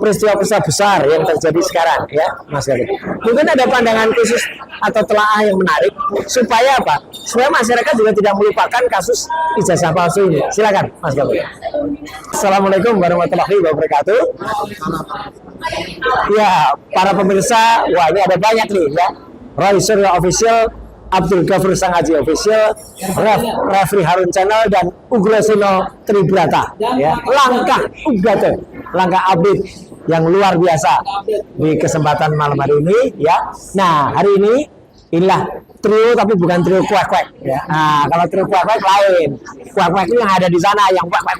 peristiwa-peristiwa besar yang terjadi sekarang ya Mas Gafur. Mungkin ada pandangan khusus atau telaah yang menarik supaya apa? Supaya masyarakat juga tidak melupakan kasus ijazah palsu ini. Silakan Mas Gafur. Assalamualaikum warahmatullahi wabarakatuh. Ya, para pemirsa, wah ini ada banyak nih ya. Roy Suryo Official, Abdul Ghafur Sangaji Official, Refri Harun Channel, dan Ugraseno Tribrata ya. Langkah Ugrate, langkah update yang luar biasa di kesempatan malam hari ini ya. Nah, hari ini inilah trio, tapi bukan trio kuak-kuak ya. Nah, kalau trio kuak-kuak lain. Kuak-kuak itu yang ada di sana, yang kuak-kuak.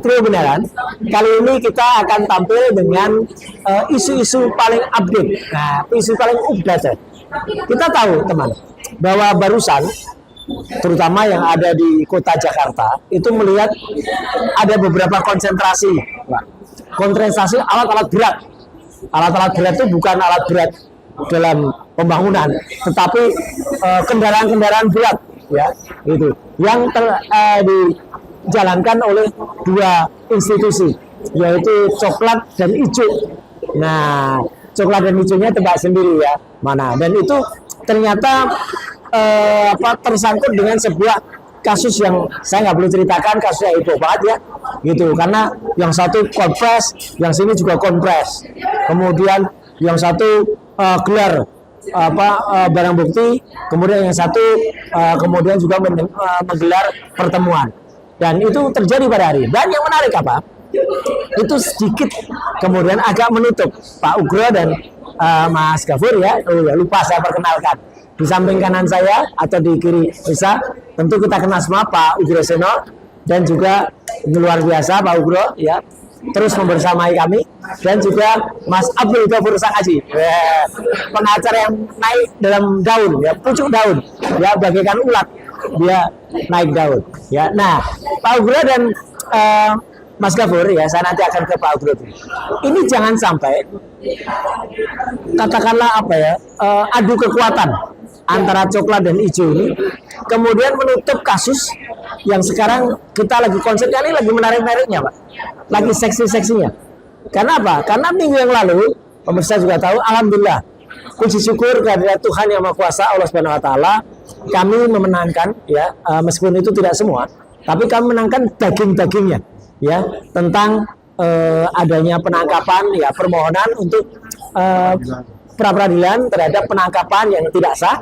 Trio beneran. Kali ini kita akan tampil dengan isu-isu paling update. Nah, isu paling update. Kita tahu teman bahwa barusan terutama yang ada di kota Jakarta itu melihat ada beberapa konsentrasi alat-alat berat. Alat-alat berat itu bukan alat berat dalam pembangunan, tetapi kendaraan-kendaraan berat ya itu yang dijalankan oleh dua institusi, yaitu Coklat dan Ijo. Nah, Coklat dan Ijonya tebak sendiri ya mana, dan itu ternyata tersangkut dengan sebuah kasus yang saya nggak perlu ceritakan, kasusnya heboh banget ya gitu, karena yang satu kompres, yang sini juga kompres, kemudian yang satu gelar barang bukti, kemudian yang satu kemudian juga menggelar pertemuan, dan itu terjadi pada hari. Dan yang menarik apa? Itu sedikit kemudian agak menutup Pak Ugro dan Mas Ghafur ya. Oh ya, lupa saya perkenalkan. Di samping kanan saya atau di kiri bisa, tentu kita kenal semua Pak Ugraseno, dan juga luar biasa Pak Ugro ya, terus membersamai kami, dan juga Mas Abdul Ghafur Sangaji, pengacara yang naik dalam daun ya, pucuk daun ya, bagaikan ulat dia naik daun ya. Nah, Pak Ugro dan Mas Ghafur ya, saya nanti akan ke Pak Ugro. Ini jangan sampai katakanlah apa ya, adu kekuatan antara Coklat dan Ijo ini kemudian menutup kasus yang sekarang kita lagi konsep, kali lagi menarik-nariknya Pak, lagi seksi-seksinya. Karena apa? Karena minggu yang lalu pemirsa juga tahu, alhamdulillah, puji syukur kehadirat Tuhan Yang Maha Kuasa Allah Subhanahu Wa Taala, kami memenangkan ya, meskipun itu tidak semua, tapi kami menangkan daging-dagingnya ya, tentang adanya penangkapan ya, permohonan untuk pra-peradilan terhadap penangkapan yang tidak sah,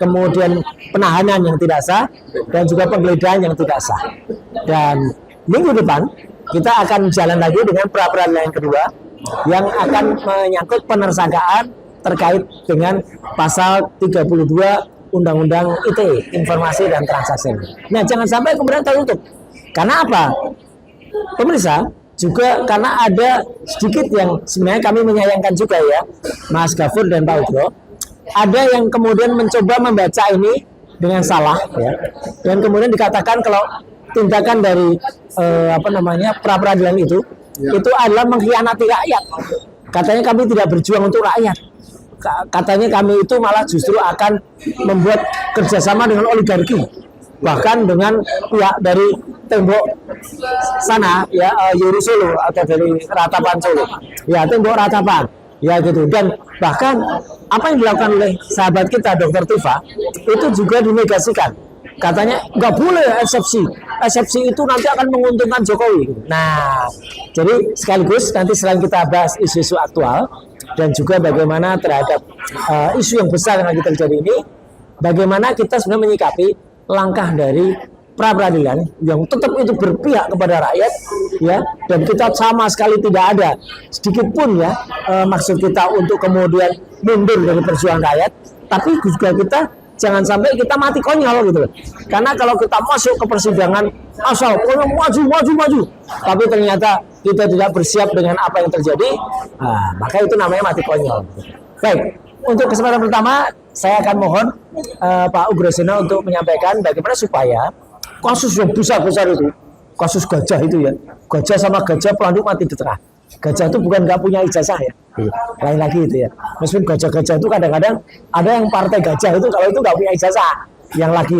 kemudian penahanan yang tidak sah, dan juga penggeledahan yang tidak sah. Dan minggu depan kita akan jalan lagi dengan pra-peradilan yang kedua, yang akan menyangkut penersangkaan terkait dengan pasal 32 Undang-Undang ITE, Informasi dan Transaksi. Nah, jangan sampai kemudian tertutup. Karena apa? Pemirsa, juga karena ada sedikit yang sebenarnya kami menyayangkan juga ya, Mas Ghafur dan Pak Ugro, ada yang kemudian mencoba membaca ini dengan salah ya, dan kemudian dikatakan kalau tindakan dari pra-peradilan itu adalah mengkhianati rakyat. Katanya kami tidak berjuang untuk rakyat, katanya kami itu malah justru akan membuat kerjasama dengan oligarki, bahkan dengan pihak dari tembok sana ya, Yuri Solo atau dari Ratapan Solo ya, tembok Ratapan ya gitu. Dan bahkan apa yang dilakukan oleh sahabat kita Dr. Tifa itu juga dinegasikan, katanya nggak boleh eksepsi itu nanti akan menguntungkan Jokowi. Nah, jadi sekaligus nanti selain kita bahas isu-isu aktual dan juga bagaimana terhadap isu yang besar yang lagi terjadi ini, bagaimana kita sebenarnya menyikapi langkah dari pra-peradilan yang tetap itu berpihak kepada rakyat ya, dan kita sama sekali tidak ada sedikit pun ya maksud kita untuk kemudian mundur dari perjuangan rakyat, tapi juga kita jangan sampai kita mati konyol gitu. Karena kalau kita masuk ke persidangan asal maju, tapi ternyata kita tidak bersiap dengan apa yang terjadi, maka itu namanya mati konyol. Baik, untuk kesempatan pertama saya akan mohon Pak Ugraseno untuk menyampaikan bagaimana supaya kasus yang besar-besar itu, kasus gajah itu ya, gajah sama gajah pelanduk mati di tengah. Gajah itu bukan nggak punya ijazah ya, lain lagi itu ya. Meskipun gajah-gajah itu kadang-kadang ada yang partai gajah itu kalau itu nggak punya ijazah, yang lagi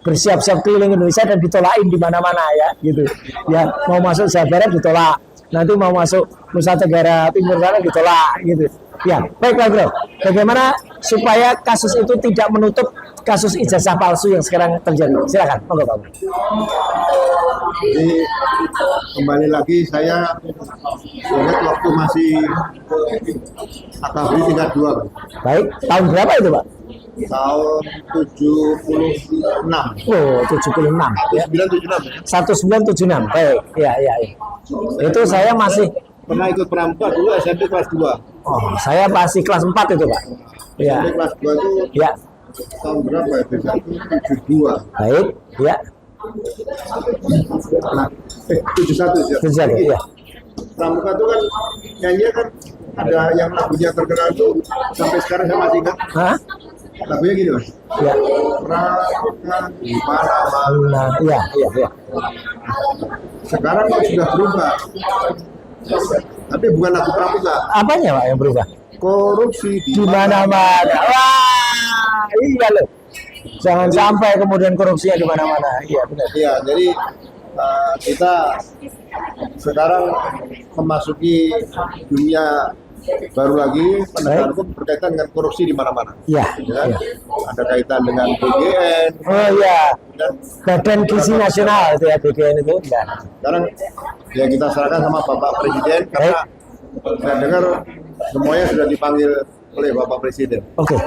bersiap-siap keliling Indonesia dan ditolakin di mana-mana ya, gitu. Ya mau masuk Jawa Barat ditolak, nanti mau masuk Nusa Tenggara Timur sana ditolak gitu. Ya, baiklah bro. Bagaimana supaya kasus itu tidak menutup kasus ijazah palsu yang sekarang terjadi? Silakan, monggo Pak. Jadi kembali lagi saya ingat waktu masih akabri tingkat 2. Baik, tahun berapa itu Pak? Tahun 76. Oh, 76 ya. 1976 ya. 1976. Baik, ya. Itu saya masih Pernah ikut pramuka dulu SMP kelas 2. saya masih kelas 4 itu Pak. Ya. SMP kelas 2 itu Ya. tahun berapa ya? 72. Baik, ya. Nah, 71 ya. Terjadi, ya. Pramuka itu kan nyanyi kan ada yang lagunya terkenal itu sampai sekarang saya masih ingat. Hah? Lagunya gini Mas. Ya. Pramuka di mana-mana. Nah, ya. Sekarang kok sudah berubah. Tapi bukan lagu pramuka. Apanya Pak yang berubah? Korupsi Di mana-mana. Wah, iya loh. Jangan sampai kemudian korupsinya di mana-mana. Iya, benar. Iya, jadi kita sekarang memasuki dunia baru lagi penegakan hukum berkaitan dengan korupsi di mana-mana. Iya. Ya, ada kaitan dengan BGN. Oh iya. Dan Badan Gizi Nasional itu ya BGN itu. Ya. sekarang ya kita serahkan sama Bapak Presiden karena saya dengar semuanya sudah dipanggil oleh Bapak Presiden. Oke.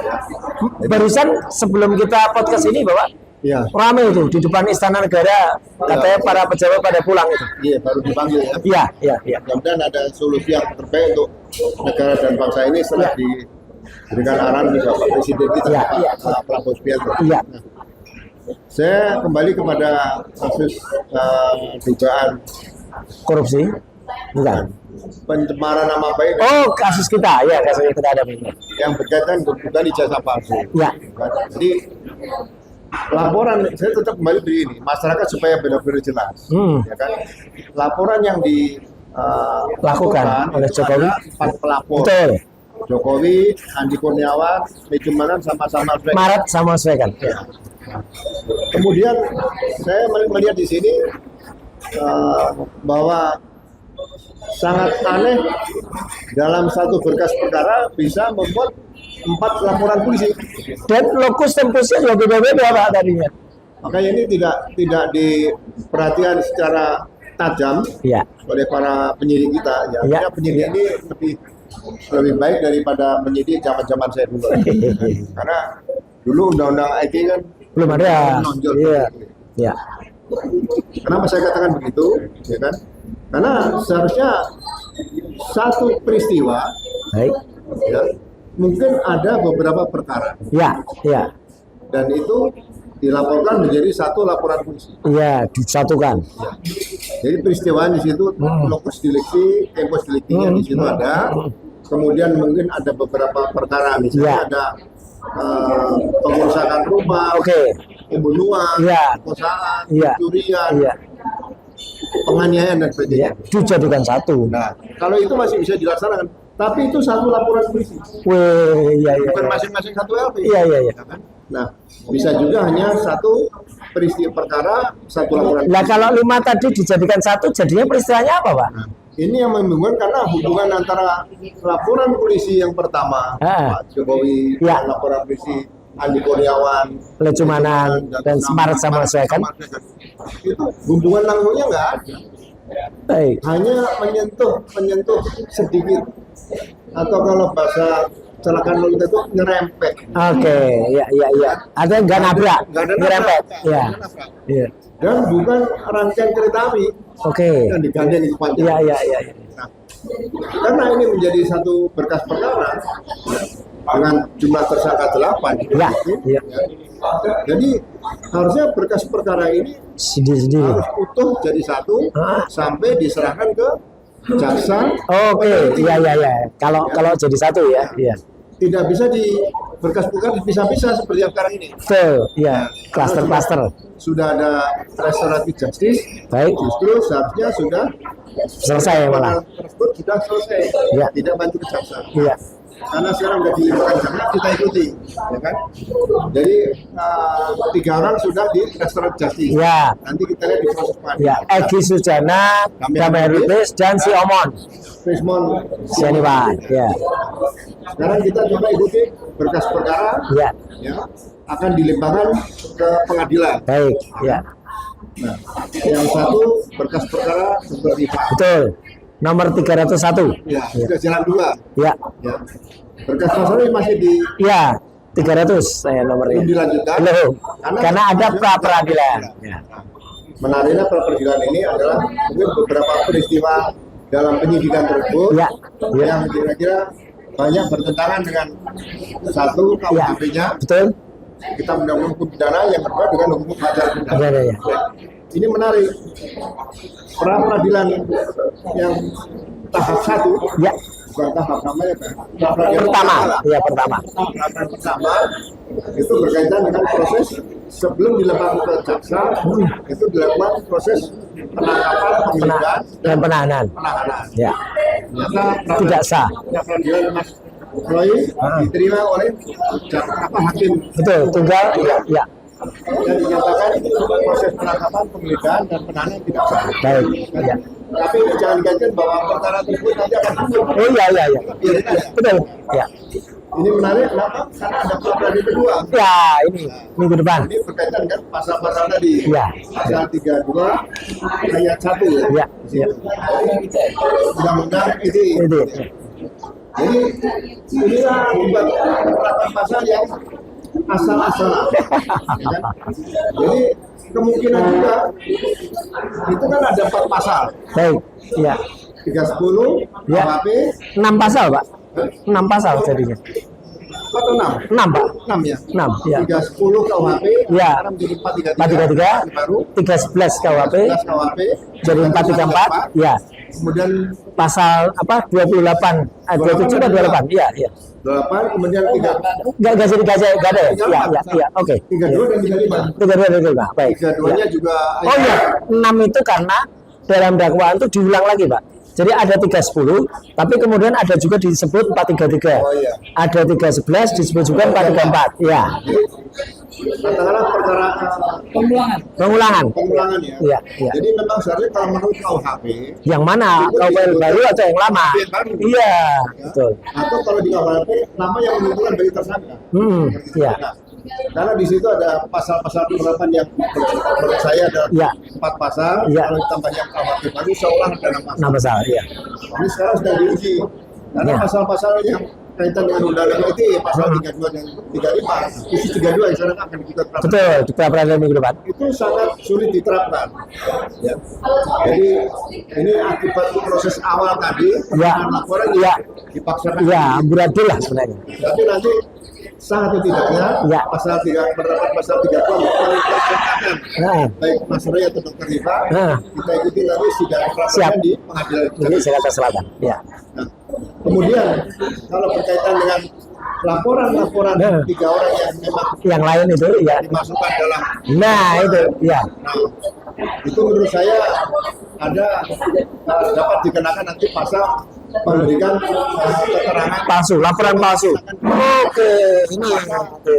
Barusan sebelum kita podcast ini Bapak, Iya, ramai itu di depan Istana Negara, katanya para pejabat pada pulang itu. iya baru dipanggil ya. Iya. Mudah-mudahan ada solusi yang terbaik untuk negara dan bangsa ini setelah diberikan arahan oleh Bapak Presiden kita, Pak Prabowo Subianto. Iya. Nah, saya kembali kepada kasus dugaan Korupsi? Bukan. pencemaran nama baik Oh, kasus kita. Ya, kasus kita ada ini. yang berkaitan dengan ijazah palsu. Ya. Jadi laporan saya tetap kembali begini, masyarakat supaya benar-benar jelas, ya kan? Laporan yang Lakukan oleh Jokowi. ada 4 pelapor. Betul. Jokowi, Andi Kurniawan, Mejumanan sama-sama Maret sama Swekan. Ya. Kemudian saya melihat di sini bahwa sangat aneh dalam satu berkas perkara bisa membuat 4 laporan polisi. Dan lokus tempusnya juga beda-beda Pak tadinya. Makanya ini tidak diperhatikan secara tajam Iya. oleh para penyidik kita. Ya, Iya. artinya penyidik ini lebih baik daripada penyidik zaman-zaman saya dulu. Karena dulu undang-undang IT kan Belum ada. menonjol. Iya. Iya. Kenapa saya katakan begitu? Ya kan? Karena seharusnya satu peristiwa, Baik. ya, mungkin ada beberapa perkara Iya. dan itu dilaporkan menjadi satu laporan polisi. Iya, disatukan. Ya. Jadi peristiwa di situ lokus delikti, tempus deliktinya di situ ada. Kemudian mungkin ada beberapa perkara, misalnya Ya. ada pengerusakan rumah, Oke. pembunuhan, Ya. perkosaan, Ya. pencurian, Iya. penganiayaan dan Iya. sebagainya. Dijadikan satu. Nah, kalau itu masih bisa dilaksanakan, tapi itu satu laporan polisi, Wih, iya. bukan masing-masing satu LP. Iya. Kan? Nah, bisa juga hanya satu peristiwa perkara, satu laporan. Nah, kalau 5 tadi dijadikan satu, jadinya peristiwanya apa, Pak? Nah, ini yang membingungkan karena hubungan antara laporan polisi yang pertama, Pak Jokowi, Ya. laporan polisi Andi Kurniawan, Lecumanan dan Maret sama Swekan. itu hubungan langsungnya nggak ada. Baik. Hanya menyentuh sedikit, atau kalau bahasa celakaan lalu lintas itu nyerempet. Oke, iya. Ada yang nggak nabrak, Nggak ada nyerempet. nabrak, Iya. nggak ada nabrak. Iya. Dan bukan rangkaian kereta api Oke. yang digandeng di panjang. Iya. Nah, karena ini menjadi satu berkas perkara dengan jumlah tersangka 8. Iya. Jadi harusnya berkas perkara ini Sendiri-sendiri. harus utuh jadi satu sampai diserahkan ke jaksa. Oke, iya. Kalau jadi satu ya, iya. Tidak bisa di berkas perkara dipisah-pisah seperti yang sekarang ini. Betul, iya. Klaster-klaster. Sudah ada restoratif justice, Baik. justru seharusnya sudah Selesai malah. tersebut sudah selesai, Ya. tidak lanjut ke jaksa. Iya. karena sekarang udah dilimpahkan jaksa, kita ikuti, ya kan? Jadi 3 orang sudah di restoran justice. Ya. Nanti kita lihat di proses Ya, pengadilan. Egy Sujana, Damai Rubis, dan si Omon. Krismon Sianiwan. Ya. Sekarang kita coba ikuti berkas perkara, Ya. ya, akan dilimpahkan ke pengadilan. Baik. Ya. Nah, yang satu berkas perkara sebelah riba. Betul. Nomor 301. Ya, sudah jalan 2. Ya. Ya. Berkas pasalnya masih di Ya. 300 saya nomornya. belum dilanjutkan. Belum. Karena ada pra peradilan. Ya. Menariknya pra peradilan ini adalah mungkin beberapa peristiwa dalam penyidikan tersebut Ya. Ya. yang kira-kira banyak bertentangan dengan satu Ya. KUHP-nya, Betul. kita undang-undang hukum pidana, yang kedua dengan hukum acara pidana. Ya, ya. Ini menarik. Pra peradilan yang tahap 1, Ya. bukan tahap namanya, pra peradilan Pertama. Ya, pertama. Tahapan pertama itu berkaitan dengan proses sebelum dilakukan ke jaksa, itu dilakukan proses penangkapan, penggeledahan, Dan penahanan. penahanan. Ya. Ternyata Tidak sah. peradilan Mas Roy diterima oleh hakim Betul. Tunggal. Ya. Ya. dan dinyatakan proses penangkapan, penggeledahan, dan penahanan tidak sah. Baik. Ya. Tapi jangan dikaitkan bahwa perkara tersebut nanti akan tutup. Oh iya, iya, iya. Biarin aja. Betul. Ya. Ini menarik, kenapa? Karena ada pra peradilan kedua. Ya, ini minggu depan. Ini berkaitan kan pasal-pasal tadi. Ya. Pasal 32 ayat 1 ya. Ya. Ya. Undang-undang ini. Itu. Jadi inilah bukan penerapan pasal yang asal-asalan. Ya kan? Jadi kemungkinan juga itu kan ada 4 pasal. Baik. Ya. 310 Ya. KUHP 6 pasal, Pak. 6 pasal jadinya. atau 6? 6, Pak. 6 ya. 6. Ya. 310 KUHP Ya. sekarang menjadi 433, 433 baru 311 KUHP 11 KUHP jadi 434. Ya. kemudian Pasal apa? 28, 27 atau 28? Iya, iya. 8 kemudian 3 Enggak jadi gajah, enggak ada ya? Iya, iya, iya. Oke. 32 dan 35. 32, baik. 32-nya Ya. juga Oh iya, 6 itu karena dalam dakwaan itu diulang lagi, Pak. Jadi ada 310, tapi kemudian ada juga disebut 433. Oh iya. Ada 311 disebut juga 434. Ya. Katakanlah perkara Pengulangan. pengulangan ya. Iya, iya. Jadi memang seharusnya kalau menurut KUHP Yang mana? KUHP baru atau yang lama? yang baru. Iya, Ya, betul. atau kalau di KUHP nama yang menentukan bagi tersangka. Iya. Nah, karena di situ ada pasal-pasal penerapan yang menurut saya ada Iya. 4 pasal. Iya. Kalau ditambah yang KUHP baru seolah ada 6 pasal. 6 pasal, iya. Ini sekarang sedang diuji. Karena Ya. pasal-pasal yang kaitan dengan undang-undang itu ya pasal 32 dan 35, isi 32 yang sekarang akan kita terapkan. Betul, di pra peradilan minggu depan. Itu sangat sulit diterapkan. Ya. Jadi ini akibat proses awal tadi, Ya. laporan Ya. dipaksakan. Iya, beradil lah sebenarnya. Tapi nanti sah atau tidaknya Ya. pasal 3 penerapan pasal 32 melakukan Nah, baik Mas Roy atau Dr. Rifa, Nah. kita ikuti nanti sidang Siap. pra-peradilan di pengadilan. ini Jakarta Selatan. Ya. Nah, kemudian kalau berkaitan dengan laporan-laporan Nah. 3 orang yang memang Yang lain itu ya. dimasukkan dalam, Nah, itu ya. nah, itu menurut saya ada dapat dikenakan nanti pasal memberikan keterangan Palsu, laporan palsu. Oke, ini oke.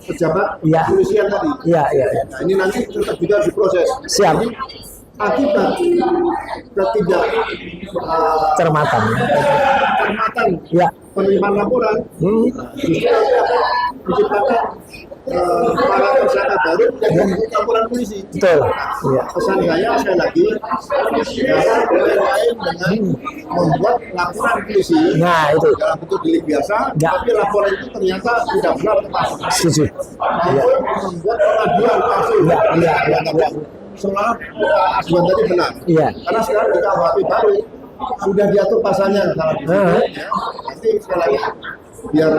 pejabat Ya. kepolisian tadi. Iya, iya, iya. Nah, ini nanti tetap juga diproses. Siap. Jadi, akibat ketidak Cermatan. cermatan Ya. penerimaan laporan, justru nanti akan menciptakan para tersangka baru yang memiliki laporan polisi. Betul. Iya. Pesan saya sekali lagi, jangan main-main dengan membuat laporan polisi Nah, itu. dalam bentuk delik biasa, Ya. tapi laporan itu ternyata tidak benar tepat. Setuju. Iya. Maupun membuat pengaduan palsu. Iya, iya, iya, iya. Seolah aduan tadi benar. Iya. Karena sekarang di KUHP baru sudah diatur pasalnya kalau di situ, Heeh. ya. Nanti sekali lagi biar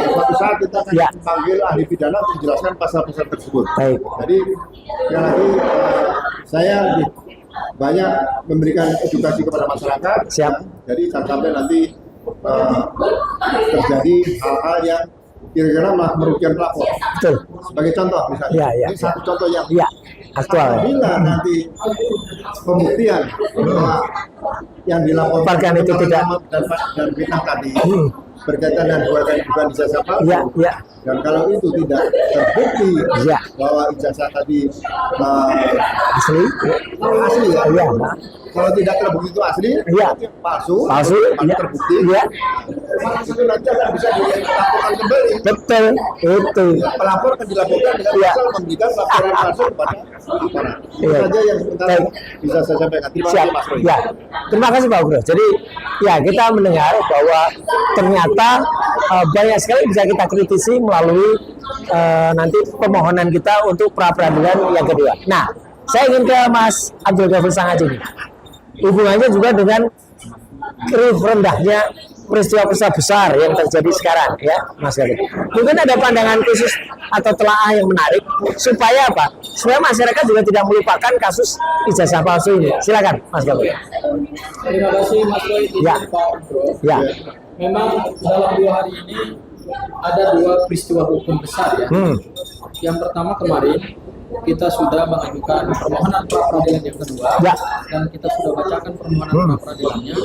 suatu saat kita akan Ya. panggil ahli pidana untuk menjelaskan pasal-pasal tersebut. Baik. Jadi sekali lagi saya banyak memberikan edukasi kepada masyarakat. Siap. Ya. Jadi jangan sampai nanti terjadi hal-hal yang kira-kira malah merugikan pelapor. Betul. Sebagai contoh misalnya, Ya, ya, ini satu contoh yang Iya. Aktual. apabila nanti pembuktian bahwa yang dilaporkan Bahkan itu tidak. dan fitnah tadi berkaitan dengan bukan ijazah palsu. Ya, ya. Dan kalau itu tidak terbukti Ya. bahwa ijazah tadi Asli. asli ya. Iya. Kalau tidak terbukti itu asli, Iya. palsu, Palsu. Ya. terbukti, Ya. itu nanti akan bisa dilaporkan kembali. Betul. Itu. Pelapor akan dilaporkan dengan Iya. pasal memberikan laporan palsu kepada aparat. Itu Iya. saja yang sebentar Baik. bisa saya sampaikan. Terima Siap. kasih Mas Roy. Ya, terima kasih Pak Bro. Jadi ya kita mendengar bahwa ternyata banyak sekali bisa kita kritisi melalui nanti pemohonan kita untuk pra peradilan yang kedua. Nah, saya ingin ke Mas Abdul Ghafur Sangaji ini. Hubungannya juga dengan rendahnya peristiwa-peristiwa besar yang terjadi sekarang, ya, Mas Ghafur. Mungkin ada pandangan khusus atau telaah yang menarik supaya apa? Supaya masyarakat juga tidak melupakan kasus ijazah palsu ini. Silakan, Mas Ghafur. Terima kasih Mas Roy, Ya. Pak Bro. Ya, Memang dalam 2 hari ini ada 2 peristiwa hukum besar ya. Yang pertama kemarin kita sudah mengajukan permohonan pra peradilan yang kedua, Ya. dan kita sudah bacakan permohonan pra peradilannya,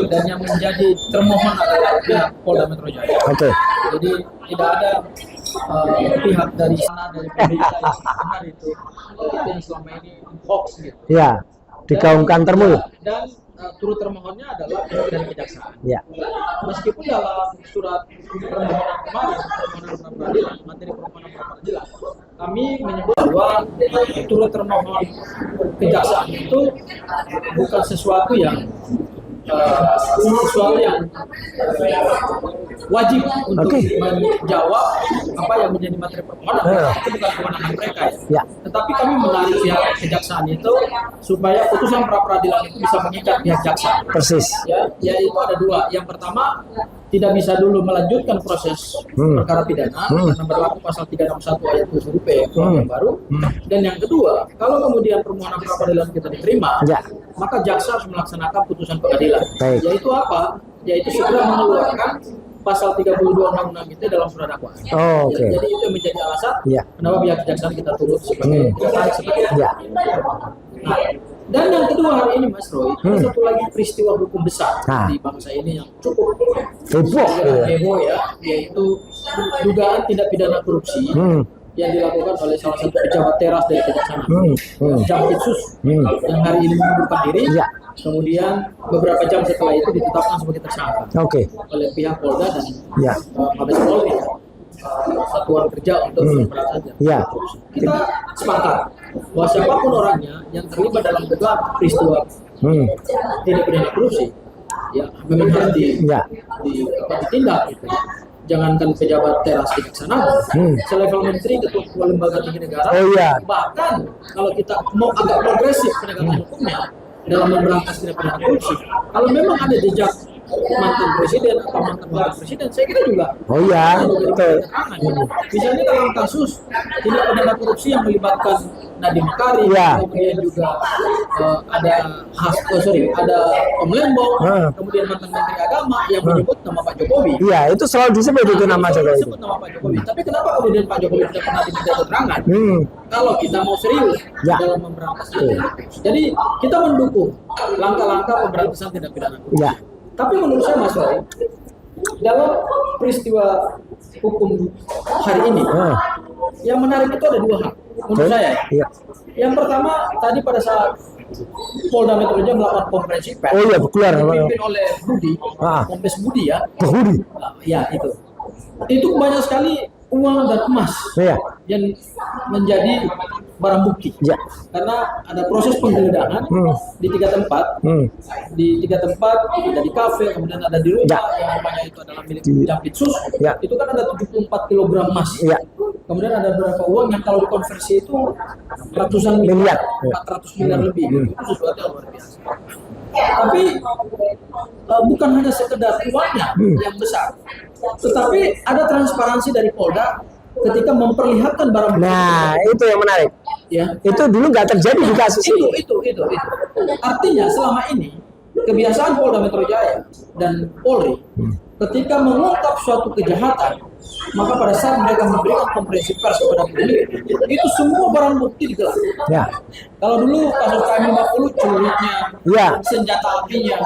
dan yang menjadi termohon adalah pihak Polda Metro Jaya. oke. Jadi tidak ada pihak dari sana dari pemerintah yang benar itu yang selama ini hoax gitu. Ya, digaungkan termulu. Dan turut termohonnya adalah pihak dari kejaksaan. Ya, Meskipun dalam surat permohonan kemarin, permohonan pra peradilan, materi permohonan pra peradilan, kami menyebut bahwa turut termohon kejaksaan itu bukan sesuatu yang wajib untuk Oke. menjawab apa yang menjadi materi permohonan. Itu bukan kewenangan mereka ya. ya, Tetapi kami menarik pihak kejaksaan itu supaya putusan pra peradilan itu bisa mengikat pihak jaksa. persis. Ya, yaitu ada 2. Yang pertama, tidak bisa dulu melanjutkan proses perkara pidana karena berlaku pasal 361 ayat 7 huruf P yang baru. Dan yang kedua, kalau kemudian permohonan pra peradilan kita diterima, Ya. maka jaksa harus melaksanakan putusan pengadilan. Baik. Yaitu apa? Yaitu segera mengeluarkan pasal 32 undang-undang itu dalam surat dakwaan. Oh, oke. Jadi itu yang menjadi alasan Ya. kenapa pihak kejaksaan kita turut sebagai Ya. Nah, dan yang kedua hari ini Mas Roy, ada satu lagi peristiwa hukum besar Nah. di bangsa ini yang cukup Heboh. heboh ya, yaitu dugaan tindak pidana korupsi yang dilakukan oleh salah satu pejabat teras dari kejaksaan, Jampitsus, yang hari ini mengundurkan diri. Ya. Kemudian beberapa jam setelah itu ditetapkan sebagai tersangka Oke. oleh pihak Polda dan Ya. Mabes Polri, satuan kerja untuk pemberantasan Ya. korupsi. Kita sepakat bahwa siapapun orangnya yang terlibat dalam dugaan peristiwa tindak pidana korupsi, ya memang harus Ya. ditindak gitu. Jangankan pejabat teras kejaksaan agung, selevel menteri, ketua lembaga tinggi negara, Oh, iya. bahkan kalau kita mau agak progresif penegakan hukumnya dalam memberantas tindak pidana korupsi, kalau memang ada jejak mantan presiden atau mantan wakil presiden, saya kira juga Oh iya, perlu betul. diberikan keterangan. Misalnya dalam kasus tindak pidana korupsi yang melibatkan Nadiem Makarim, Ya. kemudian juga ada ada Om Lembong, kemudian mantan Menteri Agama yang menyebut nama Pak Jokowi. Iya, itu selalu disebut itu nama Jokowi itu. Disebut nama Pak Jokowi. Tapi kenapa kemudian Pak Jokowi tidak pernah diminta keterangan? Kalau kita mau serius Ya. dalam memberantas tindak pidana korupsi. Jadi kita mendukung langkah-langkah pemberantasan tindak pidana korupsi. Ya. Tapi menurut saya Mas Roy, dalam peristiwa hukum hari ini, yang menarik itu ada 2 hal menurut saya. Iya. Yang pertama, tadi pada saat Polda Metro Jaya melakukan konferensi pers, Oh iya, keluar. dipimpin oleh Budi, Ah. Kombes Budi ya. Budi. Ya itu. Itu banyak sekali uang dan emas Iya. yang menjadi barang bukti. Ya. Karena ada proses penggeledahan di 3 tempat. Di 3 tempat, ada di kafe, kemudian ada di rumah yang rumahnya itu adalah milik Jampitsus. Ya. Itu kan ada 74 kg emas. Ya. Kemudian ada beberapa uang yang kalau dikonversi itu ratusan Miliar. 400 miliar lebih. Itu sesuatu yang luar biasa. Tapi bukan hanya sekedar uangnya yang besar, tetapi ada transparansi dari Polda ketika memperlihatkan barang bukti. Nah, itu yang menarik. Ya, Itu dulu nggak terjadi di kasus ini. itu. Artinya selama ini kebiasaan Polda Metro Jaya dan Polri ketika mengungkap suatu kejahatan, maka pada saat mereka memberikan konferensi pers kepada publik, itu semua barang bukti digelar. Ya. Kalau dulu kasus KM50 celuritnya, Ya. senjata apinya,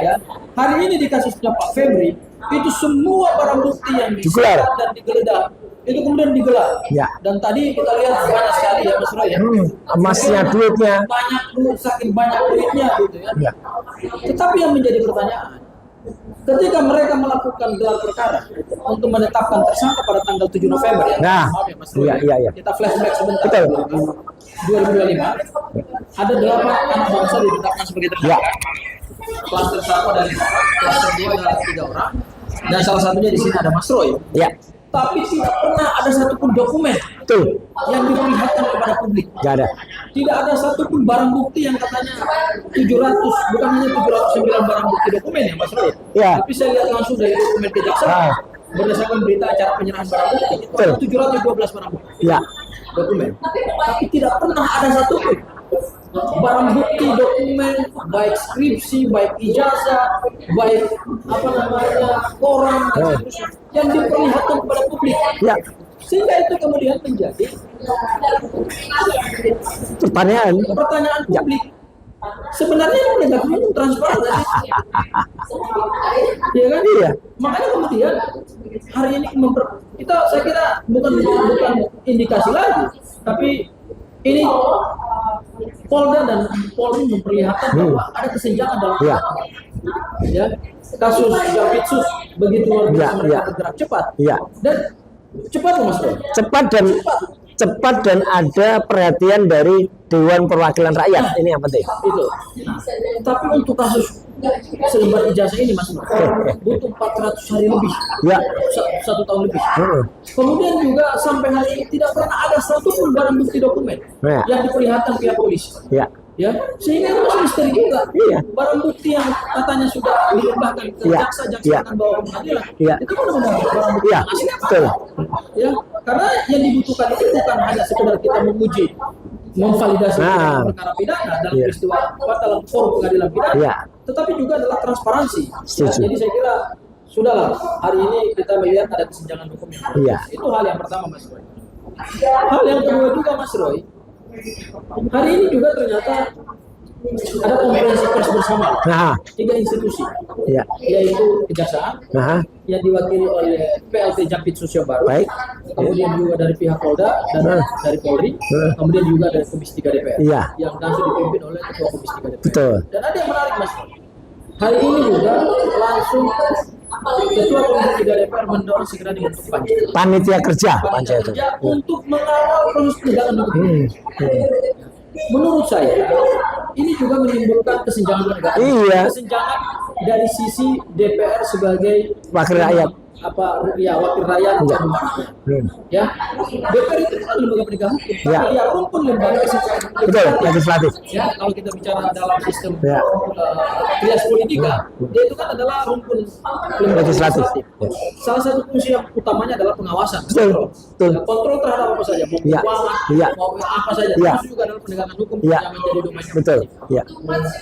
ya. Hari ini di kasusnya Pak Febri, itu semua barang bukti yang Digelar. disita dan digeledah itu kemudian digelar. Ya. Dan tadi kita lihat banyak sekali ya Mas Roy ya. Emasnya, duitnya. Banyak duit, saking banyak duitnya gitu ya. Ya. Tetapi yang menjadi pertanyaan, ketika mereka melakukan gelar perkara untuk menetapkan tersangka pada tanggal 7 November ya. Nah, maaf ya Mas Roy. iya. Kita flashback sebentar. Betul. 2025 ada 8 anak bangsa ditetapkan sebagai tersangka. Ya. Klaster 1 ada 5 orang, klaster 2 ada 3 orang, dan salah satunya di sini ada Mas Roy. Ya. Tapi tidak pernah ada satupun dokumen Betul. yang diperlihatkan kepada publik. Gak ada. Tidak ada satupun barang bukti yang katanya 700, bukan hanya 709 barang bukti dokumen ya Mas Roy. Ya. Tapi saya lihat langsung dari dokumen kejaksaan berdasarkan berita acara penyerahan barang bukti itu ada 712 barang bukti Ya. dokumen. Tapi tidak pernah ada satupun barang bukti dokumen, baik skripsi, baik ijazah, baik apa namanya koran dan seterusnya yang diperlihatkan kepada publik. Ya. Sehingga itu kemudian menjadi Pertanyaan. pertanyaan publik. Sebenarnya ini penegak hukum transparan tadi. Iya kan? Iya. Makanya kemudian hari ini saya kira bukan indikasi lagi, tapi ini Polda dan Polri memperlihatkan bahwa ada kesenjangan dalam Iya. ya kasus Jampitsus begitu luar biasa Iya, mereka iya. bergerak cepat Iya. dan cepat Mas Bro. Cepat dan ada perhatian dari Dewan Perwakilan Rakyat. Ini yang penting. Itu. Nah, tapi untuk kasus selembar ijazah ini Mas Bro, butuh 400 hari lebih. Ya. Satu tahun lebih. Hmm. Kemudian juga sampai hari ini tidak pernah ada satupun barang bukti dokumen Ya. yang diperlihatkan pihak polisi. Ya. Ya, sehingga itu masih misteri juga. Iya. Barang bukti yang katanya sudah dilimpahkan ke Iya. jaksa Iya. akan bawa ke pengadilan. Iya. Itu kan benar barang bukti Iya. yang asli apa? Betul. Ya, karena yang dibutuhkan itu bukan hanya sekedar kita menguji, memvalidasi perkara pidana dalam Iya. peristiwa dalam forum pengadilan pidana, Iya. tetapi juga adalah transparansi. Setuju. Jadi saya kira sudahlah, hari ini kita melihat ada kesenjangan hukum yang Iya. itu hal yang pertama Mas Roy. Hal yang kedua juga Mas Roy, hari ini juga ternyata ada konferensi pers bersama Nah. 3 institusi, Ya. yaitu Kejaksaan Nah. yang diwakili oleh PLT Jampitsus yang baru, Baik. kemudian juga dari pihak Polda dan dari Polri, kemudian juga dari Komisi 3 DPR Iya. yang langsung dipimpin oleh Ketua Komisi 3 DPR. Betul. Dan ada yang menarik Mas, hari ini juga langsung Ketua Komisi 3 DPR mendorong segera dibentuk Panitia kerja. panitia kerja untuk mengawal proses penegakan hukum. Menurut saya ini juga menimbulkan kesenjangan penegakan. Iya. Kesenjangan dari sisi DPR sebagai Wakil rakyat. wakil rakyat Iya. ya. DPR itu kan lembaga penegak hukum. Iya. Dia rumpun lembaga eksekutif. Betul. Legislatif. Ya, kalau kita bicara dalam sistem Ya. trias politika, dia itu kan adalah rumpun lembaga Legislatif. legislatif. Ya. Salah satu fungsi yang utamanya adalah pengawasan. Betul. Betul. Ya, kontrol terhadap apa saja, mau Ya. keuangan, Ya. mau apa saja. Ya. Itu juga adalah penegakan hukum Ya. yang menjadi domain. Betul. Ya.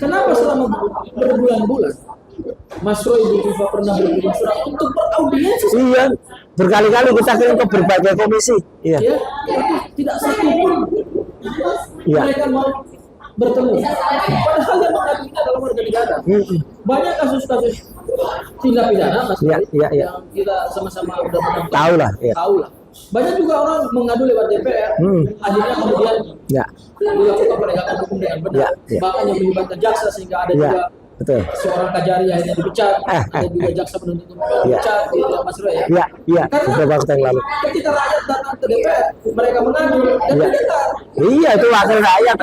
Kenapa selama berbulan-bulan Mas Roy Bu Viva pernah berkirim surat untuk beraudiensi? Iya. Berkali-kali kita kirim ke berbagai komisi. Iya. Ya, itu tidak satu pun Iya. mereka mau bertemu. Padahal yang mengadu ini adalah warga negara. Banyak kasus-kasus tindak pidana Mas Iya, Roy, iya, iya. yang kita sama-sama udah menonton. Tahu lah. Iya. Tahu lah. Banyak juga orang mengadu lewat DPR. Akhirnya kemudian Ya. dilakukan penegakan hukum dengan benar. Ya, ya. Bahkan yang melibatkan jaksa sehingga ada Ya. juga Betul. seorang Kajari akhirnya dipecat, ada juga jaksa penuntut umum Ya. dipecat, gitu ya Mas Roy ya. Iya. Iya. Karena Beberapa waktu yang lalu. ketika rakyat datang ke DPR, mereka mengadu dan Ya. didengar. Iya. Itu wakil rakyat.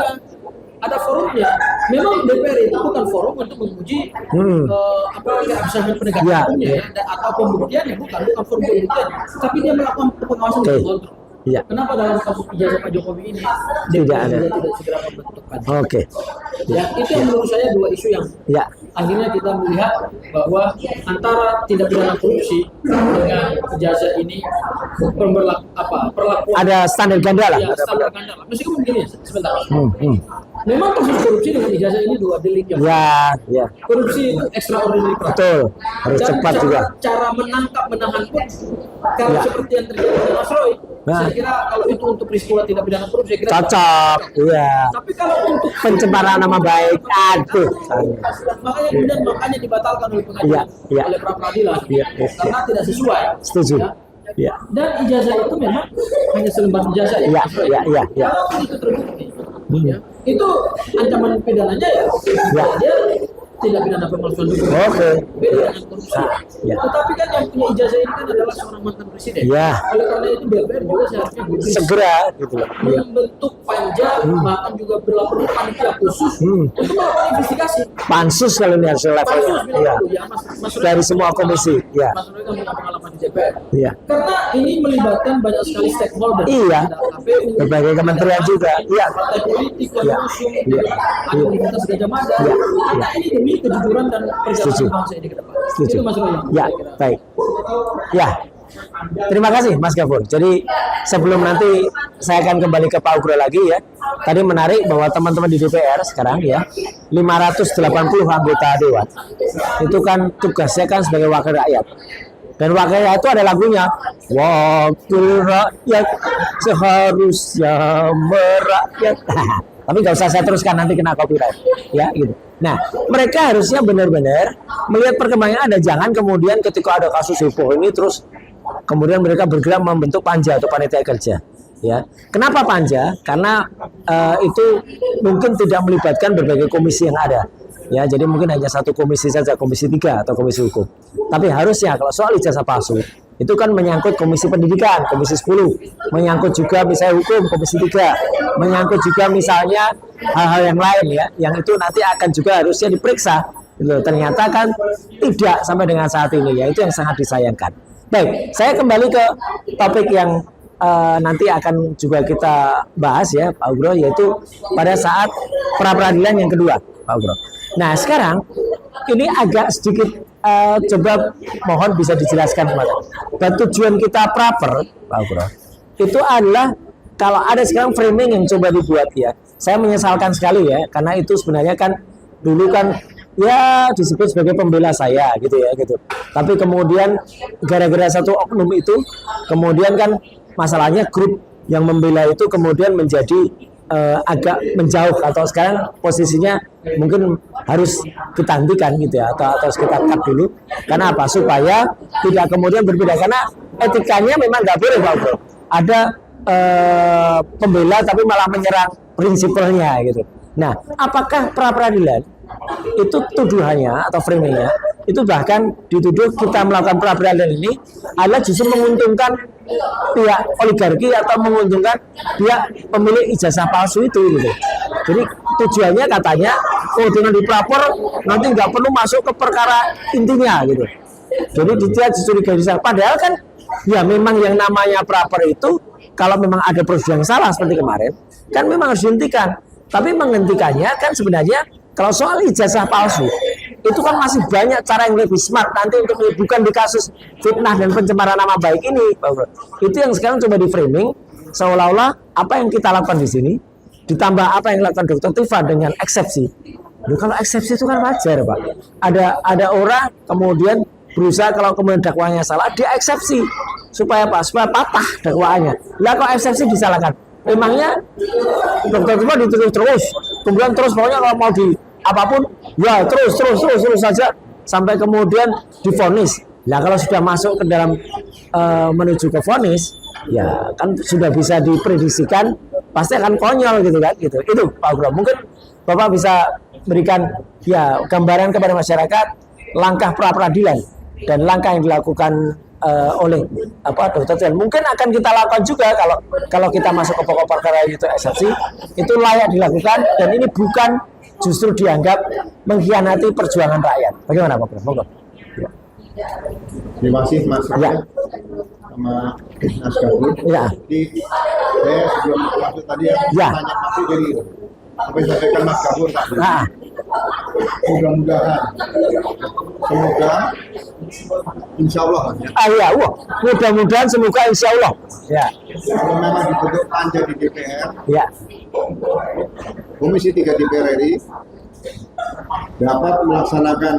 Ada forumnya. Memang DPR itu bukan forum untuk menguji keabsahan penegakan Ya. hukumnya ya, atau pembuktiannya, bukan forum pembuktian, tapi dia melakukan pengawasan dan Oke. kontrol. Iya. Kenapa dalam kasus ijazah Pak Jokowi ini Tidak ada. juga tidak segera membentukkan? Oke. Ya, itu yang menurut saya dua isu yang Ya. akhirnya kita melihat bahwa antara tindak pidana korupsi dengan ijazah ini perlakuan Ada standar ganda lah. ya, standar ganda lah. Meskipun begini, sebentar. Hmm. Memang kasus korupsi dengan ijazah ini dua delik yang Ya. Ya. korupsi itu extraordinary crime. Betul. Harus Dan cepat juga. cara menangkap menahan pun kalau Ya. seperti yang terjadi di Mas Roy Nah. saya kira kalau itu untuk peristiwa tindak pidana korupsi, saya kira Cocok, iya. Tapi kalau untuk Pencemaran nama baik, aduh. makanya dibatalkan oleh pengadilan, Iya. oleh pra peradilan, Iya. karena tidak sesuai. Setuju. Ya. Iya. Dan ijazah itu memang hanya selembar ijazah ya. Iya, iya, iya, iya. Kalau itu terbukti, ya, itu ancaman pidananya ya, dia tidak pidana pemalsuan dokumen. Oke. Beda dengan korupsi. Ya. Tetapi kan yang punya ijazah ini kan adalah seorang mantan presiden. Ya. Oleh karena itu DPR juga seharusnya gubris Segera gitu loh. Iya. membentuk panja, bahkan juga berlaku panitia khusus untuk melakukan investigasi. Pansus kalau ini harus level. Pansus bila Iya. perlu, ya, Mas Roy Dari kan semua komisi. Iya. Mas Roy kan punya pengalaman di DPR. Iya. Karena ini melibatkan banyak sekali stakeholder. Iya. Ada KPU, Berbagai kementerian juga. Iya. partai politik, Iya. pengusung, Iya. ada Universitas Gajah Mada. Iya. Karena ini demi kejujuran dan Setuju. perjalanan bangsa ini ke depan. Setuju. Itu Mas Roy yang Ya, saya kira. baik. Ya. Terima kasih Mas Gafur. Jadi sebelum nanti saya akan kembali ke Pak Ugro lagi ya. Tadi menarik bahwa teman-teman di DPR sekarang ya 580 anggota dewan. Itu kan tugasnya kan sebagai wakil rakyat. Dan wakil rakyat itu ada lagunya. Wakil rakyat seharusnya merakyat. Tapi nggak usah saya teruskan, nanti kena copyright ya gitu. Nah, mereka harusnya benar-benar melihat perkembangan ada, jangan kemudian ketika ada kasus heboh ini terus kemudian mereka bergerak membentuk panja atau panitia kerja ya. Kenapa panja? Karena itu mungkin tidak melibatkan berbagai komisi yang ada ya, jadi mungkin hanya satu komisi saja, komisi 3 atau komisi hukum. Tapi harusnya kalau soal ijazah palsu itu kan menyangkut komisi pendidikan, komisi 10, menyangkut juga misalnya hukum, komisi 3, menyangkut juga misalnya hal-hal yang lain ya, yang itu nanti akan juga harusnya diperiksa gitu. Ternyata kan tidak sampai dengan saat ini ya, itu yang sangat disayangkan. Baik, saya kembali ke topik yang nanti akan juga kita bahas ya Pak Ugro, yaitu pada saat pra peradilan yang kedua Pak Ugro. Nah sekarang ini agak sedikit coba mohon bisa dijelaskan kemarin. Dan tujuan kita praper Pak Ugro itu adalah kalau ada sekarang framing yang coba dibuat ya, saya menyesalkan sekali ya, karena itu sebenarnya kan dulu kan ya disebut sebagai pembela saya gitu ya gitu. Tapi kemudian gara-gara satu oknum itu kemudian kan masalahnya grup yang membela itu kemudian menjadi agak menjauh, atau sekarang posisinya mungkin harus kita hentikan gitu ya, atau kita cut dulu. Karena apa? Supaya tidak kemudian berbeda, karena etikanya memang nggak boleh Pak Bro. Ada pembela tapi malah menyerang prinsipalnya gitu. Nah, apakah pra peradilan itu tuduhannya atau framingnya itu bahkan dituduh kita melakukan pra peradilan ini adalah justru menguntungkan pihak oligarki atau menguntungkan pihak pemilik ijazah palsu itu gitu. Jadi tujuannya katanya dengan dipelapor nanti nggak perlu masuk ke perkara intinya gitu. Jadi dia justru digalisir. Padahal kan ya memang yang namanya praper itu kalau memang ada prosedur yang salah seperti kemarin kan memang harus dihentikan. Tapi menghentikannya kan sebenarnya kalau soal ijazah palsu itu kan masih banyak cara yang lebih smart nanti untuk bukan di kasus fitnah dan pencemaran nama baik ini, Pak Bro. Itu yang sekarang coba di framing seolah-olah apa yang kita lakukan di sini ditambah apa yang dilakukan Dr. Tifa dengan eksepsi. Loh, kalau eksepsi itu kan wajar, Pak. Ada orang kemudian berusaha kalau kemudian dakwanya salah dia eksepsi supaya apa? Supaya patah dakwaannya. Lah kok eksepsi disalahkan? Memangnya Dr. Tifa dituduh terus, kemudian terus pokoknya kalau mau di apapun ya terus saja sampai kemudian divonis. Nah kalau sudah masuk ke dalam menuju ke vonis ya kan sudah bisa diprediksikan pasti akan konyol gitu kan gitu. Itu Pak Bro, mungkin Bapak bisa berikan ya gambaran kepada masyarakat langkah pra peradilan dan langkah yang dilakukan oleh Dr. Tifa. Mungkin akan kita lakukan juga kalau kita masuk ke pokok perkara itu eksepsi itu layak dilakukan dan ini bukan justru dianggap mengkhianati perjuangan rakyat. Bagaimana Pak Bro? Monggo. Ya. Terima kasih Mas Roy Ya. sama Mas Gafur. Ya. Jadi saya sebelum masuk tadi Ya. nanya masih jadi apa yang disampaikan Mas Gafur tadi. Nah, Mudah-mudahan, semoga, insya Allah. ya, mudah-mudahan semoga insya Allah. Ya, Kalau memang dibentuk panja di DPR, ya, Komisi 3 DPR RI dapat melaksanakan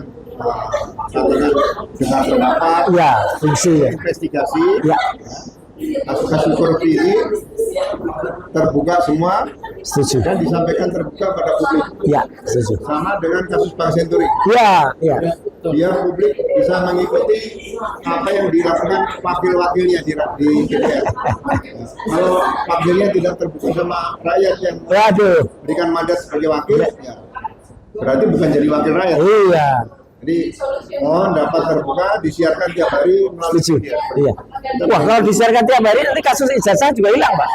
katakan dengar pendapat, ya, fungsi ya. investigasi, Ya, kasus-kasus korupsi ini terbuka semua Setuju. dan disampaikan terbuka pada publik. Ya, setuju. Sama dengan kasus Bank Senturi. Ya, ya. Biar publik bisa mengikuti apa yang dilakukan wakil-wakilnya di DPR. Kalau wakilnya tidak terbuka sama rakyat yang Waduh. berikan mandat sebagai wakil, ya, berarti bukan jadi wakil rakyat. Iya, Jadi mohon dapat terbuka, disiarkan tiap hari melalui setuju. media. Iya. Wah, kalau disiarkan tiap hari nanti kasus ijazah juga hilang, Pak.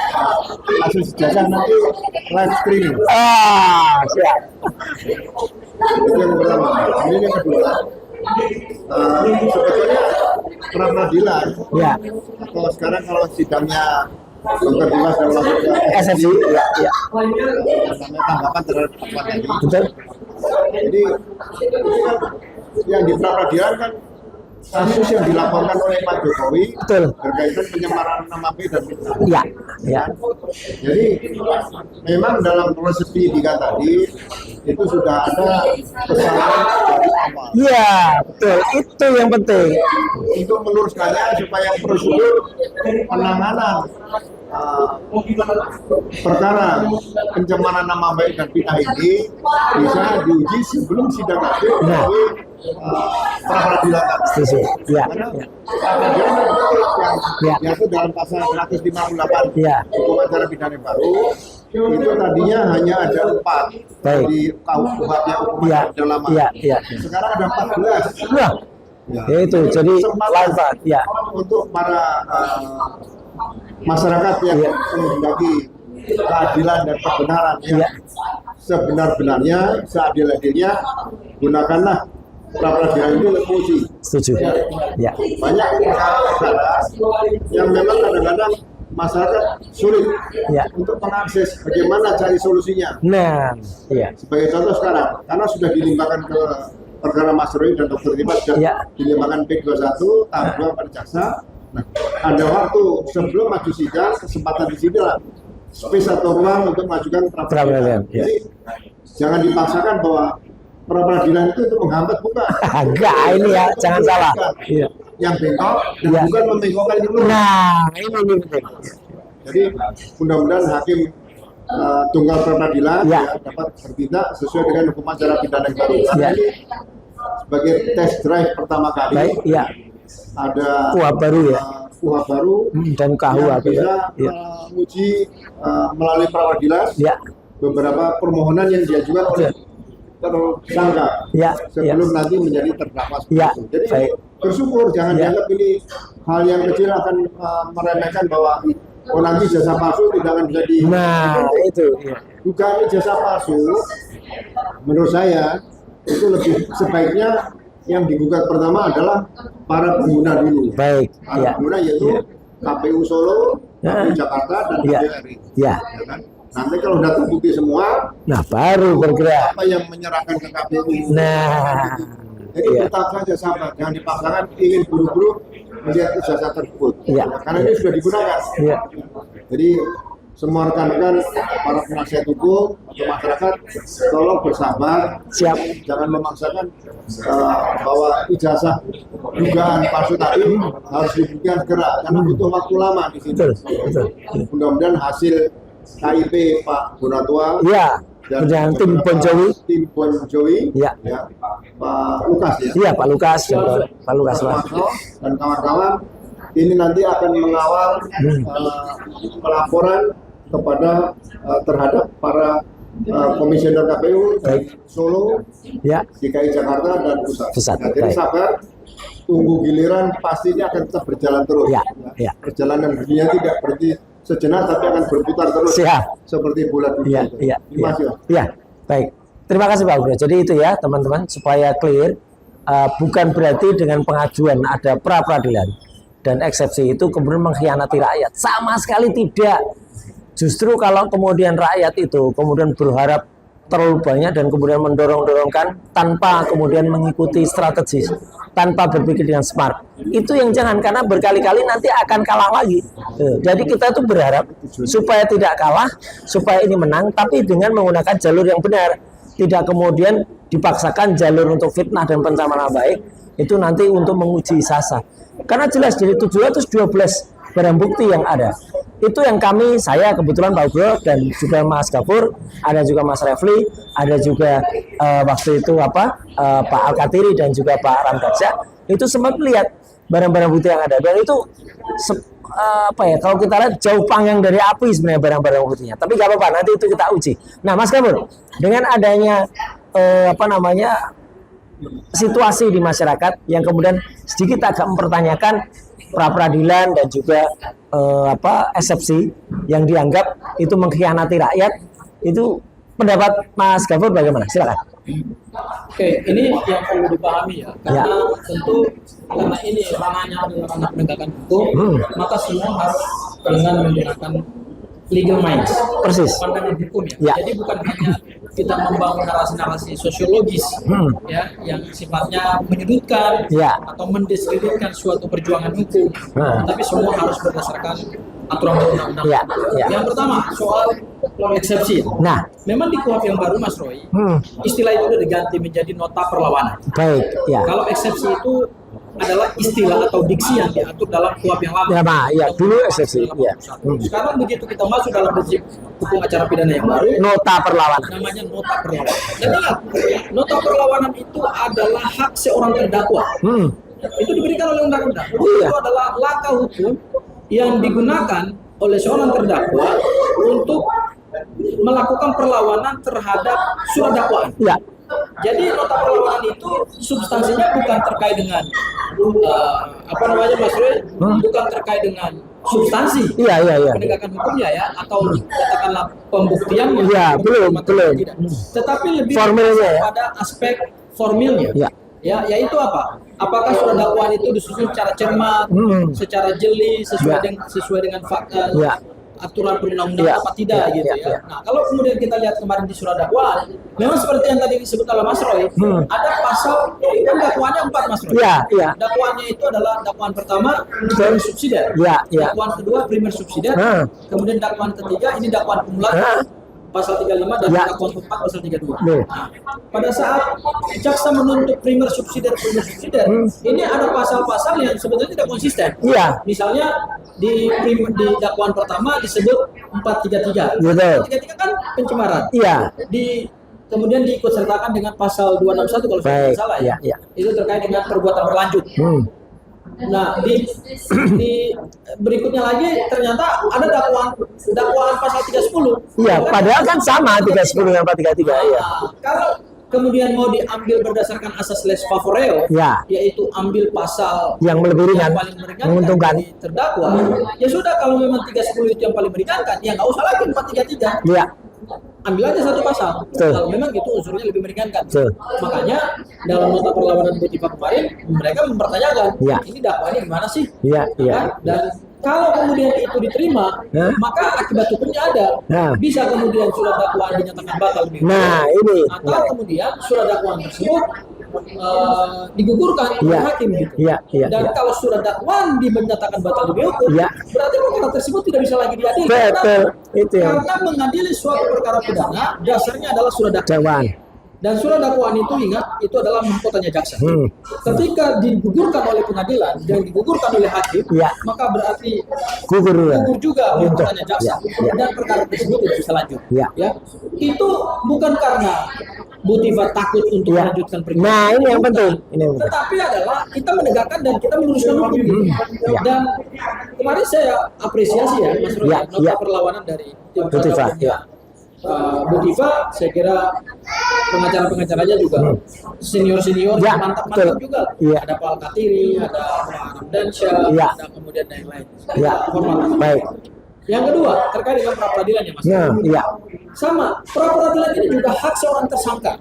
Kasus ijazah nanti live streaming. Ah, siap. Itu yang pertama. Ini yang kedua. Sebetulnya pra peradilan Ya, atau sekarang kalau sidangnya Dr. Dimas dan Lembaga SFC. Ya, ya. namanya tanggapan terhadap apa tadi. Betul. Jadi yang di pra peradilan kan kasus yang dilaporkan oleh Pak Jokowi Betul. berkaitan penyamaran nama baik dan fitnah. Ya, ya. Jadi memang dalam proses penyidikan tadi itu sudah ada kesalahan dari awal. Iya, betul. Itu yang penting. Untuk meluruskannya supaya prosedur penanganan perkara pencemaran nama baik dan fitnah ini bisa diuji sebelum sidang akhir Nah. melalui pra peradilan. Setuju. Ya, Karena ya. pra peradilan Ya. yang diatur dalam pasal 158 Ya. hukum acara pidana baru itu tadinya hanya ada 4 Baik. di KUHP yang hukum Iya, acara pidana lama. iya, iya. Sekarang ada 14. Wah, Ya. itu jadi lain, Pak. Ya, Untuk para masyarakat yang Iya. menghendaki keadilan dan kebenaran yang Iya. sebenar-benarnya, seadil-adilnya, gunakanlah pra peradilan itu untuk uji. setuju. Ya, Banyak perkara yang memang kadang-kadang masyarakat sulit ya. untuk mengakses bagaimana cari solusinya. Nah, iya. Sebagai contoh sekarang, karena sudah dilimpahkan ke perkara Mas Roy dan Dr. Dimas sudah Ya. dilimpahkan P21 tahap 2 pada jaksa. Nah, ada waktu sebelum maju sidang, kesempatan di sini lah space atau ruang untuk mengajukan pra Pra-peradilan, peradilan. ya. Jadi jangan dipaksakan bahwa pra peradilan itu untuk menghambat, bukan. Enggak, ini ya, jangan salah. Iya. Yang bengkok dan Ya. bukan membengkokkan itu. Nah, ini penting. Jadi mudah-mudahan hakim tunggal pra peradilan Ya. dapat bertindak sesuai dengan hukum acara pidana yang baru. Ya. Karena ini sebagai test drive pertama kali Baik, ya. ada Kuhap baru ya. kuhap baru Dan yang KUHP bisa ya. menguji melalui pra peradilan Ya, beberapa permohonan yang diajukan oleh tersangka ya, ya. sebelum nanti menjadi terdakwa. Ya, Jadi baik. bersyukur, jangan Ya. dianggap ini hal yang kecil akan meremehkan bahwa oh nanti jasa palsu tidak akan bisa di. Nah, itu. Ya. Dugaan jasa palsu menurut saya itu lebih sebaiknya yang digugat pertama adalah para pengguna dulu. Baik, Para ya. pengguna yaitu Ya. KPU Solo, KPU Ya. Jakarta dan Ya. KPU RI. Ya. Ya kan? Nanti kalau sudah terbukti semua, Nah, baru bergerak. apa yang menyerahkan ke KPU? Nah, Jadi iya. tetap saja sabar, jangan dipaksakan ingin buru-buru melihat ijazah tersebut. Iya. Karena ini sudah digunakan. Iya. Jadi semua rekan-rekan, para penasihat hukum atau masyarakat, tolong bersabar, Siap. jangan memaksakan bahwa ijazah dugaan palsu tadi harus dibuktikan segera, karena butuh waktu lama di sini. Betul, betul. Mudah-mudahan hasil KIP Pak Bonatua Iya. Dan tim Bon Jovi. tim Bon Jovi, Iya. ya, Pak Lukas ya, Iya, Pak Lukas. Pak Lukas, Pak. Marto dan kawan-kawan ini nanti akan mengawal pelaporan kepada terhadap para komisioner KPU dari Solo, Ya, DKI Jakarta dan pusat. Pusat, Nah, jadi baik. sabar, tunggu giliran, pastinya akan tetap berjalan terus. Ya, ya. Perjalanan dunia tidak berhenti sejenak tapi akan berputar terus. Siap. Seperti bola dunia. Iya, itu. iya, Ini Mas Yo. iya. Baik. Terima kasih Pak Bro. Jadi itu ya teman-teman supaya clear, bukan berarti dengan pengajuan ada pra peradilan dan eksepsi itu kemudian mengkhianati rakyat. Sama sekali tidak. Justru kalau kemudian rakyat itu kemudian berharap terlalu banyak dan kemudian mendorong-dorongkan tanpa kemudian mengikuti strategi, tanpa berpikir dengan smart. Itu yang jangan, karena berkali-kali nanti akan kalah lagi. Jadi kita tuh berharap supaya tidak kalah, supaya ini menang, tapi dengan menggunakan jalur yang benar. Tidak kemudian dipaksakan jalur untuk fitnah dan pencemaran baik, itu nanti untuk menguji ijazah. Karena jelas dari 712 barang bukti yang ada. Itu yang saya kebetulan Pak Ugro dan juga Mas Gafur, ada juga Mas Refli, ada juga waktu itu Pak Alkatiri dan juga Pak Ramdaksa, itu sempat melihat barang-barang bukti yang ada, dan itu kalau kita lihat jauh panggang dari api sebenarnya barang-barang buktinya. Tapi nggak apa-apa, nanti itu kita uji. Nah, Mas Gafur, dengan adanya situasi di masyarakat yang kemudian sedikit agak mempertanyakan pra peradilan dan juga eksepsi yang dianggap itu mengkhianati rakyat, itu pendapat Mas Gafur bagaimana? Silakan. Oke, ini yang perlu dipahami ya, karena tentu karena ini ranahnya adalah ranah penegakan hukum, maka semua harus dengan menggunakan legal minds, persis, pandangan hukum ya. Jadi bukan hanya kita membangun narasi-narasi sosiologis ya yang sifatnya menyudutkan atau mendiskreditkan suatu perjuangan hukum, tapi semua harus berdasarkan aturan undang-undang. Yang pertama soal eksepsi. Nah, memang di KUHP yang baru Mas Roy, istilah itu sudah diganti menjadi nota perlawanan. Baik, ya. Kalau eksepsi itu adalah istilah atau diksi yang diatur dalam KUHP yang lama. Dulu eksepsi. Sekarang begitu kita masuk dalam prinsip hukum acara pidana yang baru, nota perlawanan. Namanya nota perlawanan. Dan ingat, nota perlawanan itu adalah hak seorang terdakwa. Itu diberikan oleh undang-undang. Itu adalah langkah hukum yang digunakan oleh seorang terdakwa untuk melakukan perlawanan terhadap surat dakwaan. Jadi nota perlawanan itu substansinya bukan terkait dengan Mas Roy, bukan terkait dengan substansi penegakan hukumnya ya, atau katakanlah pembuktiannya. Belum. Tetapi lebih formilnya pada aspek formilnya. Yaitu apa? Apakah surat dakwaan itu disusun secara cermat, secara jeli, sesuai dengan fakta, aturan perundang-undangan apa tidak gitu ya. Nah, kalau kemudian kita lihat kemarin di surat dakwaan, memang seperti yang tadi disebut oleh Mas Roy, ada pasal, kan dakwaannya 4 Mas Roy. Dakwaannya itu adalah dakwaan pertama primer subsidiar, dakwaan kedua primer subsidiar, kemudian dakwaan ketiga ini dakwaan kumulatif pasal 35 dan dakwaan keempat pasal 32. Nah, pada saat jaksa menuntut primer subsidiar, ini ada pasal-pasal yang sebenarnya tidak konsisten. Misalnya di dakwaan pertama disebut 433. 433 kan pencemaran. Kemudian diikut sertakan dengan pasal 261 kalau saya tidak salah ya. Itu terkait dengan perbuatan berlanjut. Nah, di berikutnya lagi ternyata ada dakwaan pasal 310. Padahal kan sama 310 dengan 433. Kalau kemudian mau diambil berdasarkan asas les favoreo, yaitu ambil pasal yang lebih ringan, paling meringankan menguntungkan terdakwa, ya sudah, kalau memang 310 itu yang paling meringankan, ya nggak usah lagi 433. Ambil aja satu pasal. Kalau memang itu unsurnya lebih meringankan. Makanya dalam nota perlawanan Bu Tifa kemarin mereka mempertanyakan, ini dakwaannya gimana sih? Dan kalau kemudian itu diterima, maka akibat hukumnya ada. Bisa kemudian surat dakwaan dinyatakan batal lebih atau kemudian surat dakwaan tersebut digugurkan oleh hakim gitu. Dan kalau surat dakwaan dinyatakan batal demi hukum, berarti perkara tersebut tidak bisa lagi diadili. Karena mengadili suatu perkara pidana dasarnya adalah surat dakwaan. Dan surat dakwaan itu, ingat, itu adalah mahkotanya jaksa. Ketika digugurkan oleh pengadilan dan digugurkan oleh hakim, maka berarti gugur juga mahkotanya jaksa dan perkara tersebut tidak bisa lanjut. Itu bukan karena Bu Tifa takut untuk melanjutkan perkara. Nah, ini yang penting. Tetapi adalah kita menegakkan dan kita meluruskan hukum. Dan kemarin saya apresiasi ya, Mas Roy, nota perlawanan dari tim Bu Tifa. Bu Tifa, saya kira pengacara-pengacaranya juga senior-senior, mantap-mantap juga. Ada Pak Alkatiri, ada Pak Ramdaksa, ada kemudian yang lain. Baik. Yang kedua, terkait dengan pra peradilan ya Mas. Sama, pra peradilan ini juga hak seorang tersangka.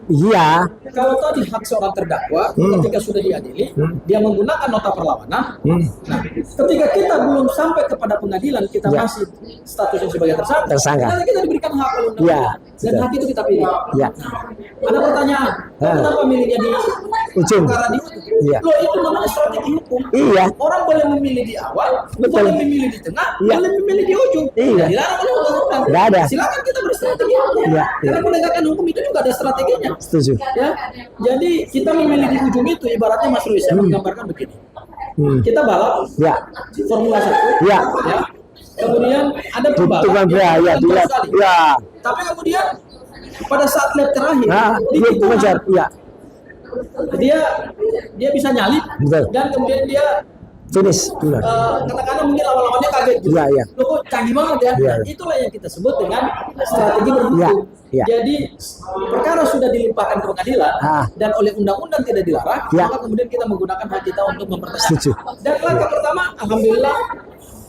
Kalau tadi hak seorang terdakwa, ketika sudah diadili, dia menggunakan nota perlawanan. Nah, ketika kita belum sampai kepada pengadilan, kita masih statusnya sebagai tersangka. Karena kita diberikan hak oleh undang-undang. Dan hak itu kita pilih. Nah, ada pertanyaan, kenapa milihnya di ujung? Karena di ujung. Loh, itu namanya strategi hukum. Orang boleh memilih di awal, boleh memilih di tengah, boleh memilih di ujung. Dilarang oleh undang-undang. Silakan kita berstrategi. Karena penegakan hukum itu juga ada strateginya. Setuju. Jadi kita memilih di ujung itu, ibaratnya Mas Ruiz, saya menggambarkan begini. kita balap Ya. Formula 1. Ya. Ya. Kemudian ada Tukang pembalap ya, yang dilihat. sekali. Ya. Tapi kemudian pada saat lap terakhir Nah, di dia tikungan, mengejar. Ya. dia bisa nyalip Betul. dan kemudian dia Finish. Benar. katakanlah mungkin lawan-lawannya kaget gitu. Iya, iya. Loh, kok canggih banget ya. Iya, Nah, iya. itulah yang kita sebut dengan strategi berhukum. Iya, iya. Jadi perkara sudah dilimpahkan ke pengadilan Ah. dan oleh undang-undang tidak dilarang, Iya. maka kemudian kita menggunakan hak kita untuk mempertanyakan. Setuju. Dan langkah pertama, alhamdulillah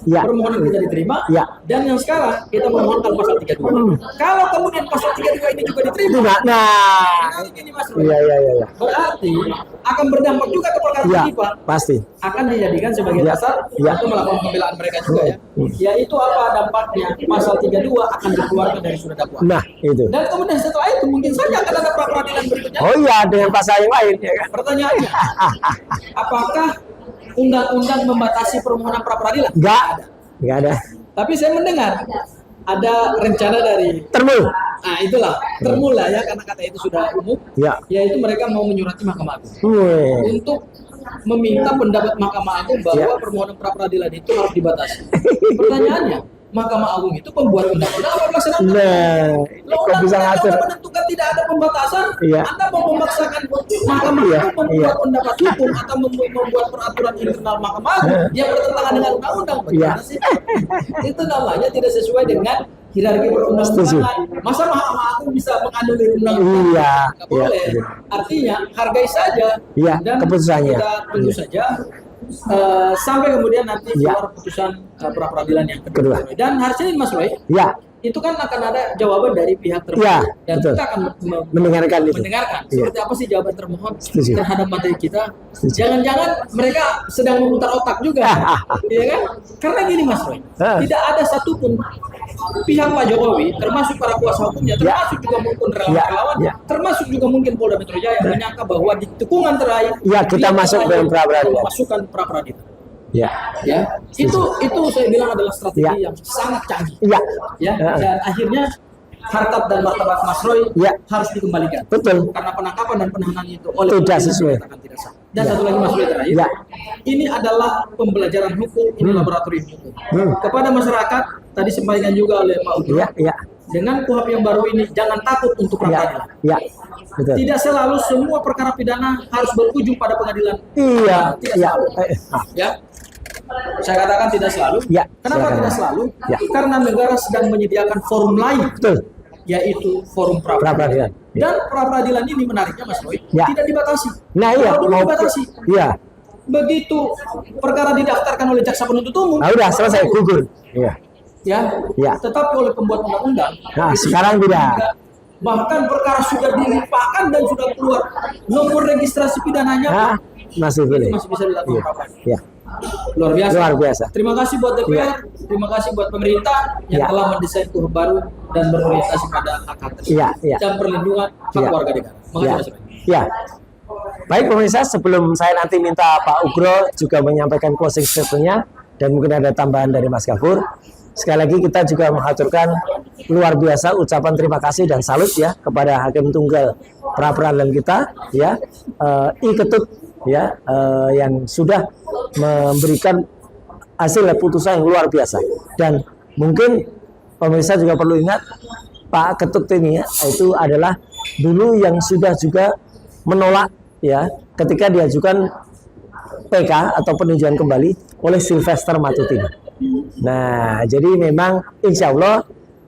Ya. permohonan kita diterima. Ya. Dan yang sekarang kita memohonkan pasal 32. Kalau kemudian pasal 32 ini juga diterima, Nah. menarik ini Mas Roy. Iya, iya, iya. Berarti akan berdampak juga ke perkara Ya, FIFA. pasti. Akan dijadikan sebagai Ya. dasar Ya. untuk melakukan pembelaan mereka juga ya. Yaitu apa dampaknya? Pasal 32 akan dikeluarkan dari surat dakwaan. Nah, itu. Dan kemudian setelah itu mungkin saja akan ada pra peradilan berikutnya. Oh iya, dengan pasal yang lain ya kan. Pertanyaannya, apakah undang-undang membatasi permohonan pra peradilan? Enggak ada. Tapi saya mendengar ada rencana dari Termul. itulah termula ya karena kata itu sudah umum, Ya. yaitu mereka mau menyurati Mahkamah Agung Wih. untuk meminta pendapat Mahkamah Agung bahwa Ya. permohonan pra peradilan itu harus dibatasi. Pertanyaannya, Mahkamah Agung itu pembuat undang-undang apa pelaksana undang-undang? Nah, Lo kok bisa undang-undang ngatur? yang menentukan tidak ada pembatasan, Iya. Anda mau memaksakan Mahkamah Iya, Agung membuat iya. pendapat hukum atau membuat peraturan internal Mahkamah Agung yang bertentangan dengan undang-undang? Bagaimana Iya. sih? Itu namanya tidak sesuai dengan hierarki perundang-undangan. Masa Mahkamah Agung bisa menganulir undang-undang? Iya, Nggak boleh. iya. Artinya hargai saja Iya, dan keputusannya. kita tunggu saja sampai kemudian nanti Iya. keluar keputusan pra peradilan yang Kedua. Dan hari Senin Mas Roy, Ya, itu kan akan ada jawaban dari pihak termohon Ya, dan betul. kita akan mendengarkan itu. mendengarkan Iya. seperti apa sih jawaban termohon Setuju. terhadap materi kita. Setuju. Jangan-jangan mereka sedang memutar otak juga, iya kan? Karena gini Mas Roy, Ah. tidak ada satupun pihak Pak Jokowi, termasuk para kuasa hukumnya, termasuk juga mungkin relawan-relawan, Ya. termasuk juga mungkin Polda Metro Jaya menyangka bahwa di tikungan terakhir, Ya, kita masuk dalam pra peradilan. Masukkan pra peradilan. ya, Ya, itu saya bilang adalah strategi Ya. yang sangat canggih. ya, Ya, dan akhirnya harkat dan martabat Mas Roy Ya. harus dikembalikan betul. karena penangkapan dan penahanan itu oleh Tidak pengadilan sesuai. dinyatakan tidak sah. Dan Ya. satu lagi Mas Roy terakhir, Ya. ini adalah pembelajaran hukum, ini laboratorium hukum kepada masyarakat. Tadi disampaikan juga oleh Pak Ugro, Ya, ya, dengan KUHP yang baru ini jangan takut untuk pra ya, peradilan. ya, betul. Tidak selalu semua perkara pidana harus berujung pada pengadilan. Iya, Tidak ya, selalu. Ya, saya katakan tidak selalu. Ya, Kenapa silakan. tidak selalu? Ya. Karena negara sedang menyediakan forum lain, betul. yaitu forum pra Pra peradilan. peradilan. Ya. Dan pra peradilan ini menariknya Mas Roy, Ya. tidak dibatasi. Nah, iya, Kalau dulu mau dibatasi. Iya. Begitu perkara didaftarkan oleh jaksa penuntut umum, Nah, udah selesai gugur. Iya. ya. Ya. Tetapi oleh pembuat undang-undang, Nah, itu sekarang tidak. Bahkan perkara sudah dilimpahkan dan sudah keluar nomor registrasi pidananya, Nah, masih boleh. masih bisa dilakukan Iya. pra peradilan. Ya. Luar biasa. Luar biasa. Terima kasih buat DPR, terima kasih buat pemerintah yang Ya. telah mendesain KUHP baru dan berorientasi pada hak-hak tersebut Iya, iya. dan perlindungan hak Ya. warga negara. Makasih Ya. Mas Roy. Ya. Baik pemirsa, sebelum saya nanti minta Pak Ugro juga menyampaikan closing statement-nya dan mungkin ada tambahan dari Mas Gafur. Sekali lagi kita juga mengaturkan luar biasa ucapan terima kasih dan salut ya kepada Hakim Tunggal pra peradilan kita ya, I Ketut ya, yang sudah memberikan hasil putusan yang luar biasa. Dan mungkin pemirsa juga perlu ingat Pak Ketut ini ya, itu adalah dulu yang sudah juga menolak ya ketika diajukan PK atau peninjauan kembali oleh Sylvester Matutini. Nah, jadi memang insya Allah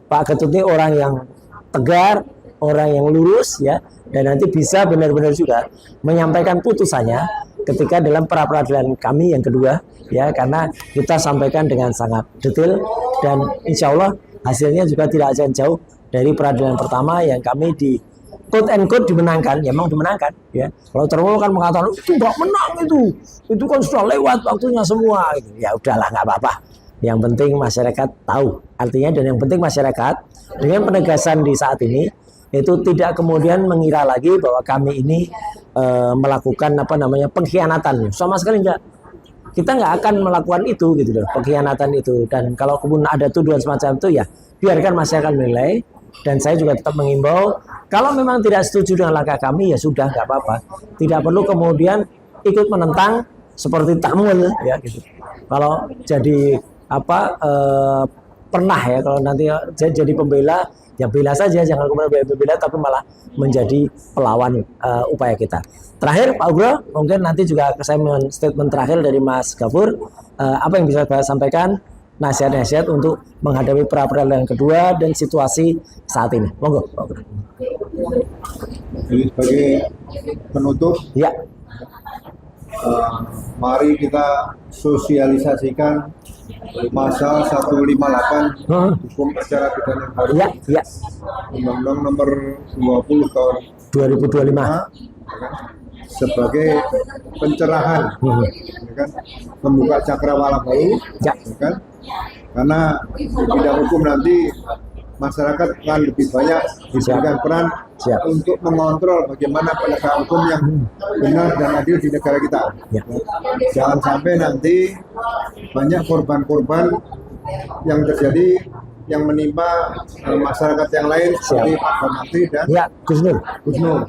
Pak Ketut ini orang yang tegar, orang yang lurus ya, dan nanti bisa benar-benar juga menyampaikan putusannya ketika dalam pra peradilan kami yang kedua ya, karena kita sampaikan dengan sangat detail dan insya Allah hasilnya juga tidak jauh dari peradilan pertama yang kami di quote and quote dimenangkan, ya memang dimenangkan ya. Kalau termohon kan mengatakan itu nggak menang, itu kan sudah lewat waktunya semua. Ya udahlah nggak apa-apa. Yang penting masyarakat tahu artinya, dan yang penting masyarakat dengan penegasan di saat ini itu tidak kemudian mengira lagi bahwa kami ini melakukan pengkhianatan. Sama sekali enggak. Kita nggak akan melakukan itu gitu loh, pengkhianatan itu. Dan kalau kemudian ada tuduhan semacam itu ya biarkan masyarakat menilai. Dan saya juga tetap mengimbau, kalau memang tidak setuju dengan langkah kami ya sudah nggak apa-apa. Tidak perlu kemudian ikut menentang seperti takmul ya gitu. Kalau jadi pernah ya kalau nanti jadi pembela ya bela saja, jangan kemudian bela tapi malah menjadi pelawan upaya kita. Terakhir Pak Ugro, mungkin nanti juga saya mohon statement terakhir dari Mas Gafur, apa yang bisa saya sampaikan, nasihat-nasihat untuk menghadapi pra-peradilan kedua dan situasi saat ini. Monggo Pak Ugro. Jadi sebagai penutup, Ya, mari kita sosialisasikan pasal 158 hukum acara pidana yang baru, ya, ya. Undang-Undang nomor 20 tahun 2025. ya kan, sebagai pencerahan, ya kan, membuka cakrawala baru, Ya. ya kan, karena di bidang hukum nanti masyarakat akan lebih banyak diberikan peran Siap. untuk mengontrol bagaimana penegakan hukum yang benar dan adil di negara kita. Ya. Jangan sampai nanti banyak korban-korban yang terjadi yang menimpa masyarakat yang lain seperti Pak Bamantri dan Ya, Gus Nur. Gus Nur.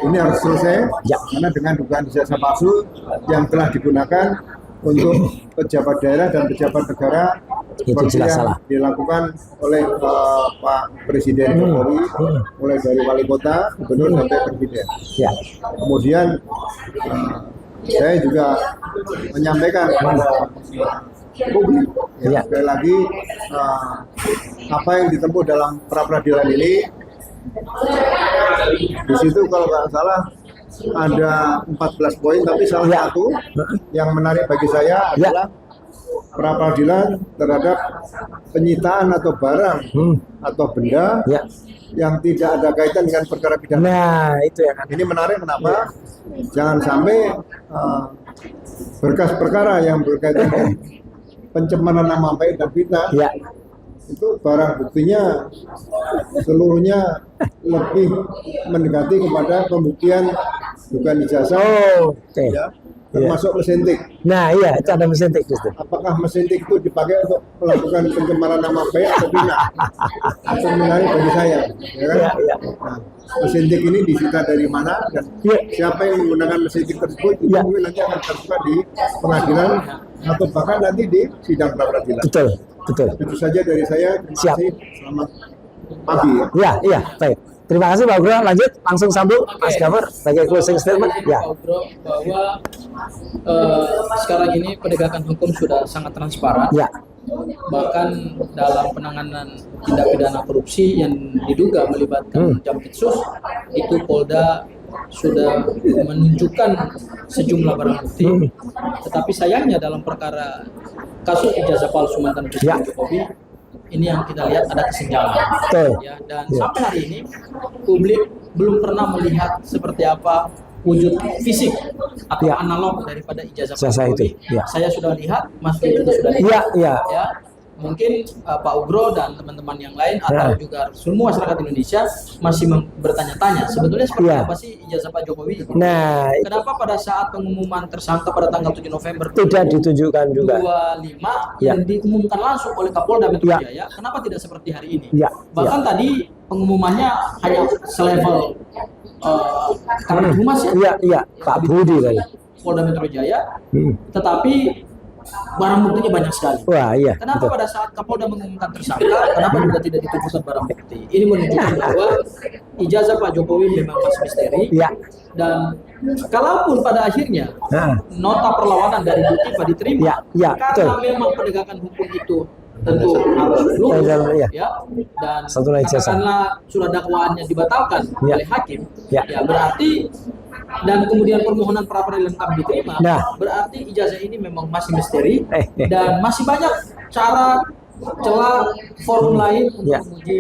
Ini harus selesai Ya. karena dengan dugaan ijazah palsu yang telah digunakan untuk pejabat daerah dan pejabat negara Itu seperti jelas yang salah. dilakukan oleh Pak Presiden Jokowi, mulai dari wali kota, gubernur sampai presiden. Ya. Kemudian saya juga menyampaikan kepada publik, Ya. sekali lagi apa yang ditempuh dalam pra-peradilan ini, di situ kalau nggak salah ada 14 poin, tapi salah Ya. satu yang menarik bagi saya Ya. adalah pra-peradilan terhadap penyitaan atau barang atau benda Ya. yang tidak ada kaitan dengan perkara pidana. Nah, itu yang Ini menarik kenapa? Jangan sampai berkas perkara yang berkaitan dengan pencemaran nama baik dan fitnah ya. itu barang buktinya seluruhnya lebih mendekati kepada pembuktian bukan ijazah, Oh, oke. ya, termasuk mesin tik. Nah, iya, itu ada mesin tik Gus Nur. Apakah mesin tik itu dipakai untuk melakukan pencemaran nama baik atau fitnah? Itu menarik bagi saya, ya kan? Ya, ya. Nah, mesin tik ini disita dari mana dan Ya. siapa yang menggunakan mesin tik tersebut itu Ya. mungkin nanti akan terbuka di pengadilan atau bahkan nanti di sidang pra-peradilan. Betul, betul. Itu saja dari saya. Terima Siap. kasih. Selamat pagi ya. Ya, iya, baik. Terima kasih Pak Ugro. Lanjut, langsung sambung Mas Gafur sebagai closing statement. Ya, Pak Ugro, bahwa sekarang ini penegakan hukum sudah sangat transparan. ya, Bahkan dalam penanganan tindak pidana korupsi yang diduga melibatkan Jampitsus, itu Polda sudah menunjukkan sejumlah barang bukti. Tetapi sayangnya dalam perkara kasus ijazah palsu mantan Presiden Ya. Jokowi, ini yang kita lihat ada kesenjangan. betul. Ya, dan Ya. sampai hari ini publik belum pernah melihat seperti apa wujud fisik atau Ya. analog daripada ijazah Ijazah Jokowi. itu, ya. Saya sudah lihat, Mas Fit juga sudah lihat. Iya, iya. Ya, mungkin Pak Ugro dan teman-teman yang lain atau Ya. juga semua masyarakat Indonesia masih bertanya-tanya sebetulnya seperti Ya. apa sih ijazah Pak Jokowi? Nah, itu Kenapa pada saat pengumuman tersangka pada tanggal 7 November tidak ditunjukkan juga. 25 Ya. yang diumumkan langsung oleh Kapolda Metro Ya. Jaya, kenapa tidak seperti hari ini? Ya, Bahkan tadi pengumumannya hanya selevel Kabid Humas ya, Iya, iya, Pak Budi tadi. Polda Metro Jaya, Hmm. tetapi barang buktinya banyak sekali. Wah, iya. Kenapa betul. pada saat Kapolda mengumumkan tersangka, kenapa juga tidak ditunjukkan barang bukti? Ini menunjukkan bahwa ijazah Pak Jokowi memang masih misteri. Iya. Dan kalaupun pada akhirnya Nah, nota perlawanan dari Bu Tifa diterima, Ya, ya, karena betul. memang penegakan hukum itu tentu harus lurus, Ya. ya, dan Satu lagi ijazah. katakanlah surat dakwaannya dibatalkan Ya. oleh hakim, Ya. ya berarti dan kemudian permohonan pra peradilan kami diterima, Nah. berarti ijazah ini memang masih misteri Eh. dan masih banyak cara celah forum lain untuk Ya. menguji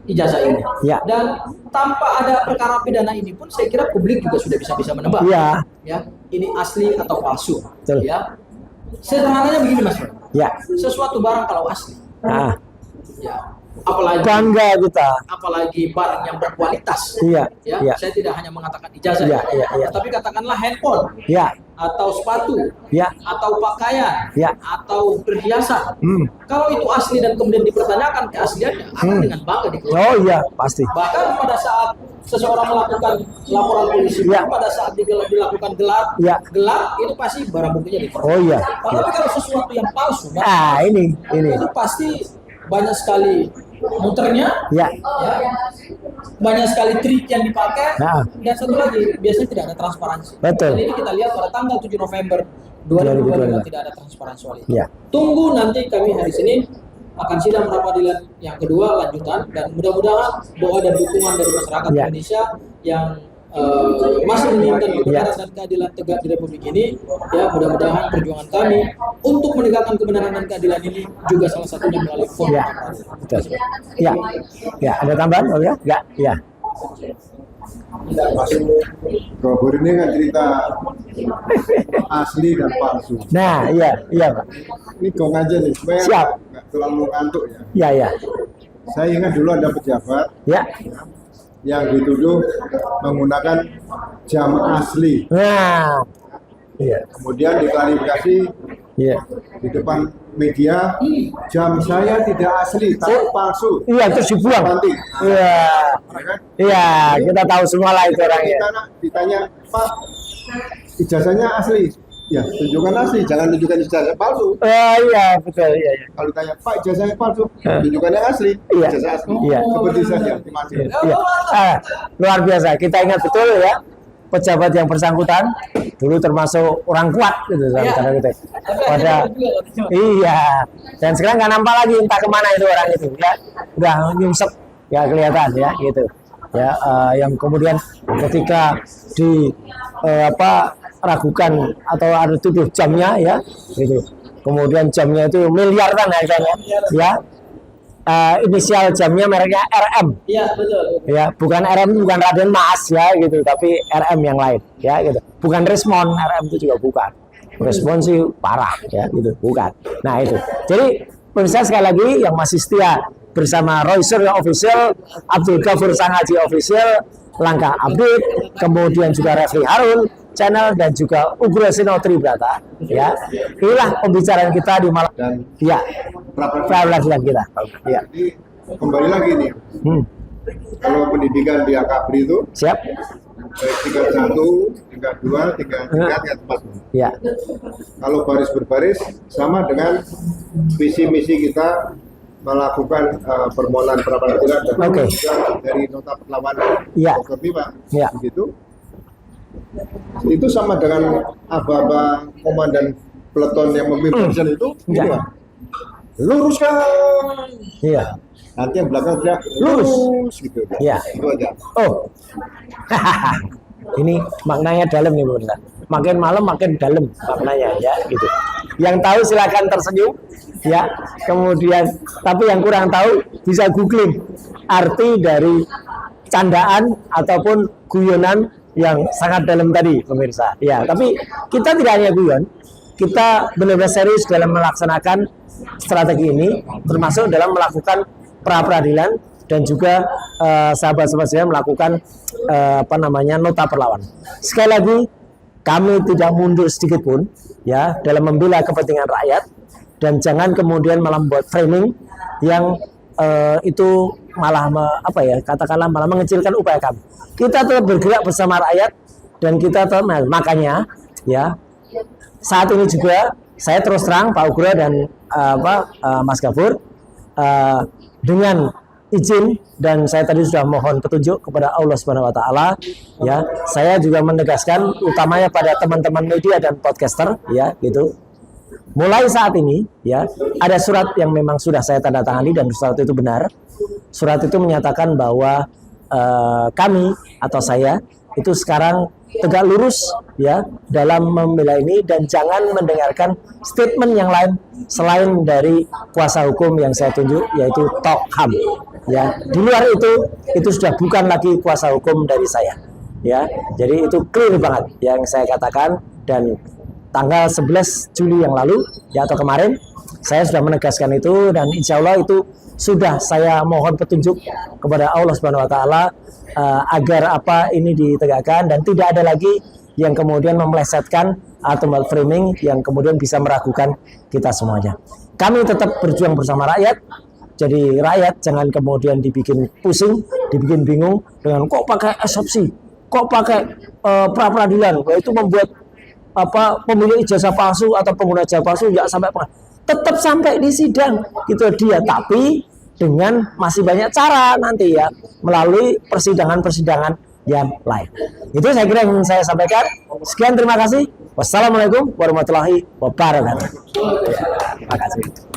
ijazah ini. Ya. Dan tanpa ada perkara pidana ini pun saya kira publik juga sudah bisa menebak. Iya. Ya, ini asli atau palsu. Betul. Ya. Sederhananya begini Mas Bro. Ya. Sesuatu barang kalau asli, Nah, ya, apalagi bangga kita. barang yang berkualitas. Iya, Ya, iya. saya tidak hanya mengatakan ijazah, Iya, iya, iya. tapi katakanlah handphone Ya, atau sepatu, Ya. atau pakaian, Ya. atau perhiasan. Kalau itu asli dan kemudian dipertanyakan keasliannya, akan dengan bangga dikeluarkan. Oh iya, pasti. Bahkan pada saat seseorang melakukan laporan polisi, Ya. pada saat dilakukan gelar, Ya. itu pasti barang buktinya diperoleh. Oh iya. Tapi kalau sesuatu yang palsu, Bang, Ah, ini. itu pasti banyak sekali muternya, Ya. ya, banyak sekali trik yang dipakai, Nah. dan satu lagi biasanya tidak ada transparansi. Betul. Dan ini kita lihat pada tanggal 7 November 2025 tidak ada transparansi soal itu. Ya. Tunggu nanti kami hari Senin akan sidang pra peradilan yang kedua lanjutan, dan mudah-mudahan doa dan dukungan dari masyarakat Ya. Indonesia yang masih menginginkan kebenaran dan keadilan tegak di Republik ini, ya mudah-mudahan perjuangan kami untuk menegakkan kebenaran dan keadilan ini juga salah satunya melalui forum. Ya. Betul. Ya. Ya, ada tambahan? Oh ya? Ya. Ya. Bogor ini kan cerita asli dan palsu. Nah, iya, iya, Pak. Ini gong aja nih, supaya Siap. nggak terlalu ngantuk ya. Ya, ya. Saya ingat dulu ada pejabat Ya. yang dituduh menggunakan jam asli. Nah. Iya. Kemudian diklarifikasi Iya. di depan media, jam saya tidak asli, tapi palsu. Iya, terus dibuang. Nanti, Iya. ya kan? Iya, kita tahu semua lah itu orangnya. Ditanya, Pak, ijazahnya asli. Ya, tunjukkan asli, jangan tunjukkan ijazah palsu. Iya, betul. Iya, iya. Kalau ditanya, Pak, ijazahnya palsu, tunjukkan yang asli, Iya. ijazah asli. Iya. Seperti saja, terima kasih. Iya. Luar biasa. Kita ingat betul ya, pejabat yang bersangkutan dulu termasuk orang kuat gitu cara kita. Pada iya. Dan sekarang nggak nampak lagi entah kemana itu orang itu ya. Udah nyungsep ya kelihatan ya gitu. Ya yang kemudian ketika di ragukan atau ada tuduh jamnya ya gitu. Kemudian jamnya itu miliaran harganya ya. Inisial jamnya mereknya RM. Iya, betul. Ya, bukan RM, bukan Raden Mas ya gitu, tapi RM yang lain ya gitu. Bukan Resmond, RM itu juga bukan. Resmond sih parah ya gitu, bukan. Nah itu. Jadi pemirsa sekali lagi yang masih setia bersama Roy Suryo Official, Abdul Ghafur Sangaji Official, Langkah Update, kemudian juga Refli Harun channel dan juga Ugro Sino Tribrata ya. Inilah pembicaraan kita di malam Dan ya. Peradilan kita. Ya. Jadi kembali lagi nih, kalau pendidikan di Akabri itu Siap? tingkat 1, tingkat 2, tingkat 3, tingkat 4. Ya. Kalau baris berbaris sama dengan visi misi kita melakukan permohonan pra peradilan dan Oke. dari nota perlawanan Ya. Dr. Bima Ya. begitu. Itu sama dengan aba-aba komandan peleton yang memimpin itu Ya. gitu, Pak. Luruskan. Iya. Nanti yang belakang dia lurus gitu. Ya. Itu aja. Oh. Ini maknanya dalam nih Bunda. Makin malam makin dalam maknanya ya gitu. Yang tahu silakan tersenyum ya. Kemudian tapi yang kurang tahu bisa googling arti dari candaan ataupun guyonan yang sangat dalam tadi pemirsa. Ya, tapi kita tidak hanya guyon, kita benar-benar serius dalam melaksanakan strategi ini, termasuk dalam melakukan pra peradilan dan juga sahabat-sahabat saya melakukan nota perlawanan. Sekali lagi kami tidak mundur sedikit pun ya dalam membela kepentingan rakyat, dan jangan kemudian malah membuat framing yang itu malah katakanlah malah mengecilkan upaya kami. Kita tetap bergerak bersama rakyat dan kita tetap makanya ya saat ini juga saya terus terang Pak Ugro dan Mas Ghafur dengan izin dan saya tadi sudah mohon petunjuk kepada Allah Subhanahu wa taala ya. Saya juga menegaskan utamanya pada teman-teman media dan podcaster ya gitu. Mulai saat ini ya ada surat yang memang sudah saya tanda tangani dan surat itu benar. Surat itu menyatakan bahwa kami atau saya itu sekarang tegak lurus ya dalam membela ini dan jangan mendengarkan statement yang lain selain dari kuasa hukum yang saya tunjuk yaitu Tokham ya. Di luar itu sudah bukan lagi kuasa hukum dari saya ya. Jadi itu clear banget yang saya katakan, dan tanggal 11 Juli yang lalu ya atau kemarin saya sudah menegaskan itu, dan insya Allah itu sudah saya mohon petunjuk kepada Allah Subhanahu wa taala agar apa ini ditegakkan dan tidak ada lagi yang kemudian memelesetkan atau framing yang kemudian bisa meragukan kita semuanya. Kami tetap berjuang bersama rakyat. Jadi rakyat jangan kemudian dibikin pusing, dibikin bingung dengan kok pakai eksepsi, kok pakai pra-peradilan, itu membuat pemilik ijazah palsu atau pengguna ijazah palsu nggak sampai tetap sampai di sidang itu dia, tapi dengan masih banyak cara nanti ya melalui persidangan-persidangan yang lain. Itu saya kira yang ingin saya sampaikan. Sekian, terima kasih. Wassalamualaikum warahmatullahi wabarakatuh. Terima kasih.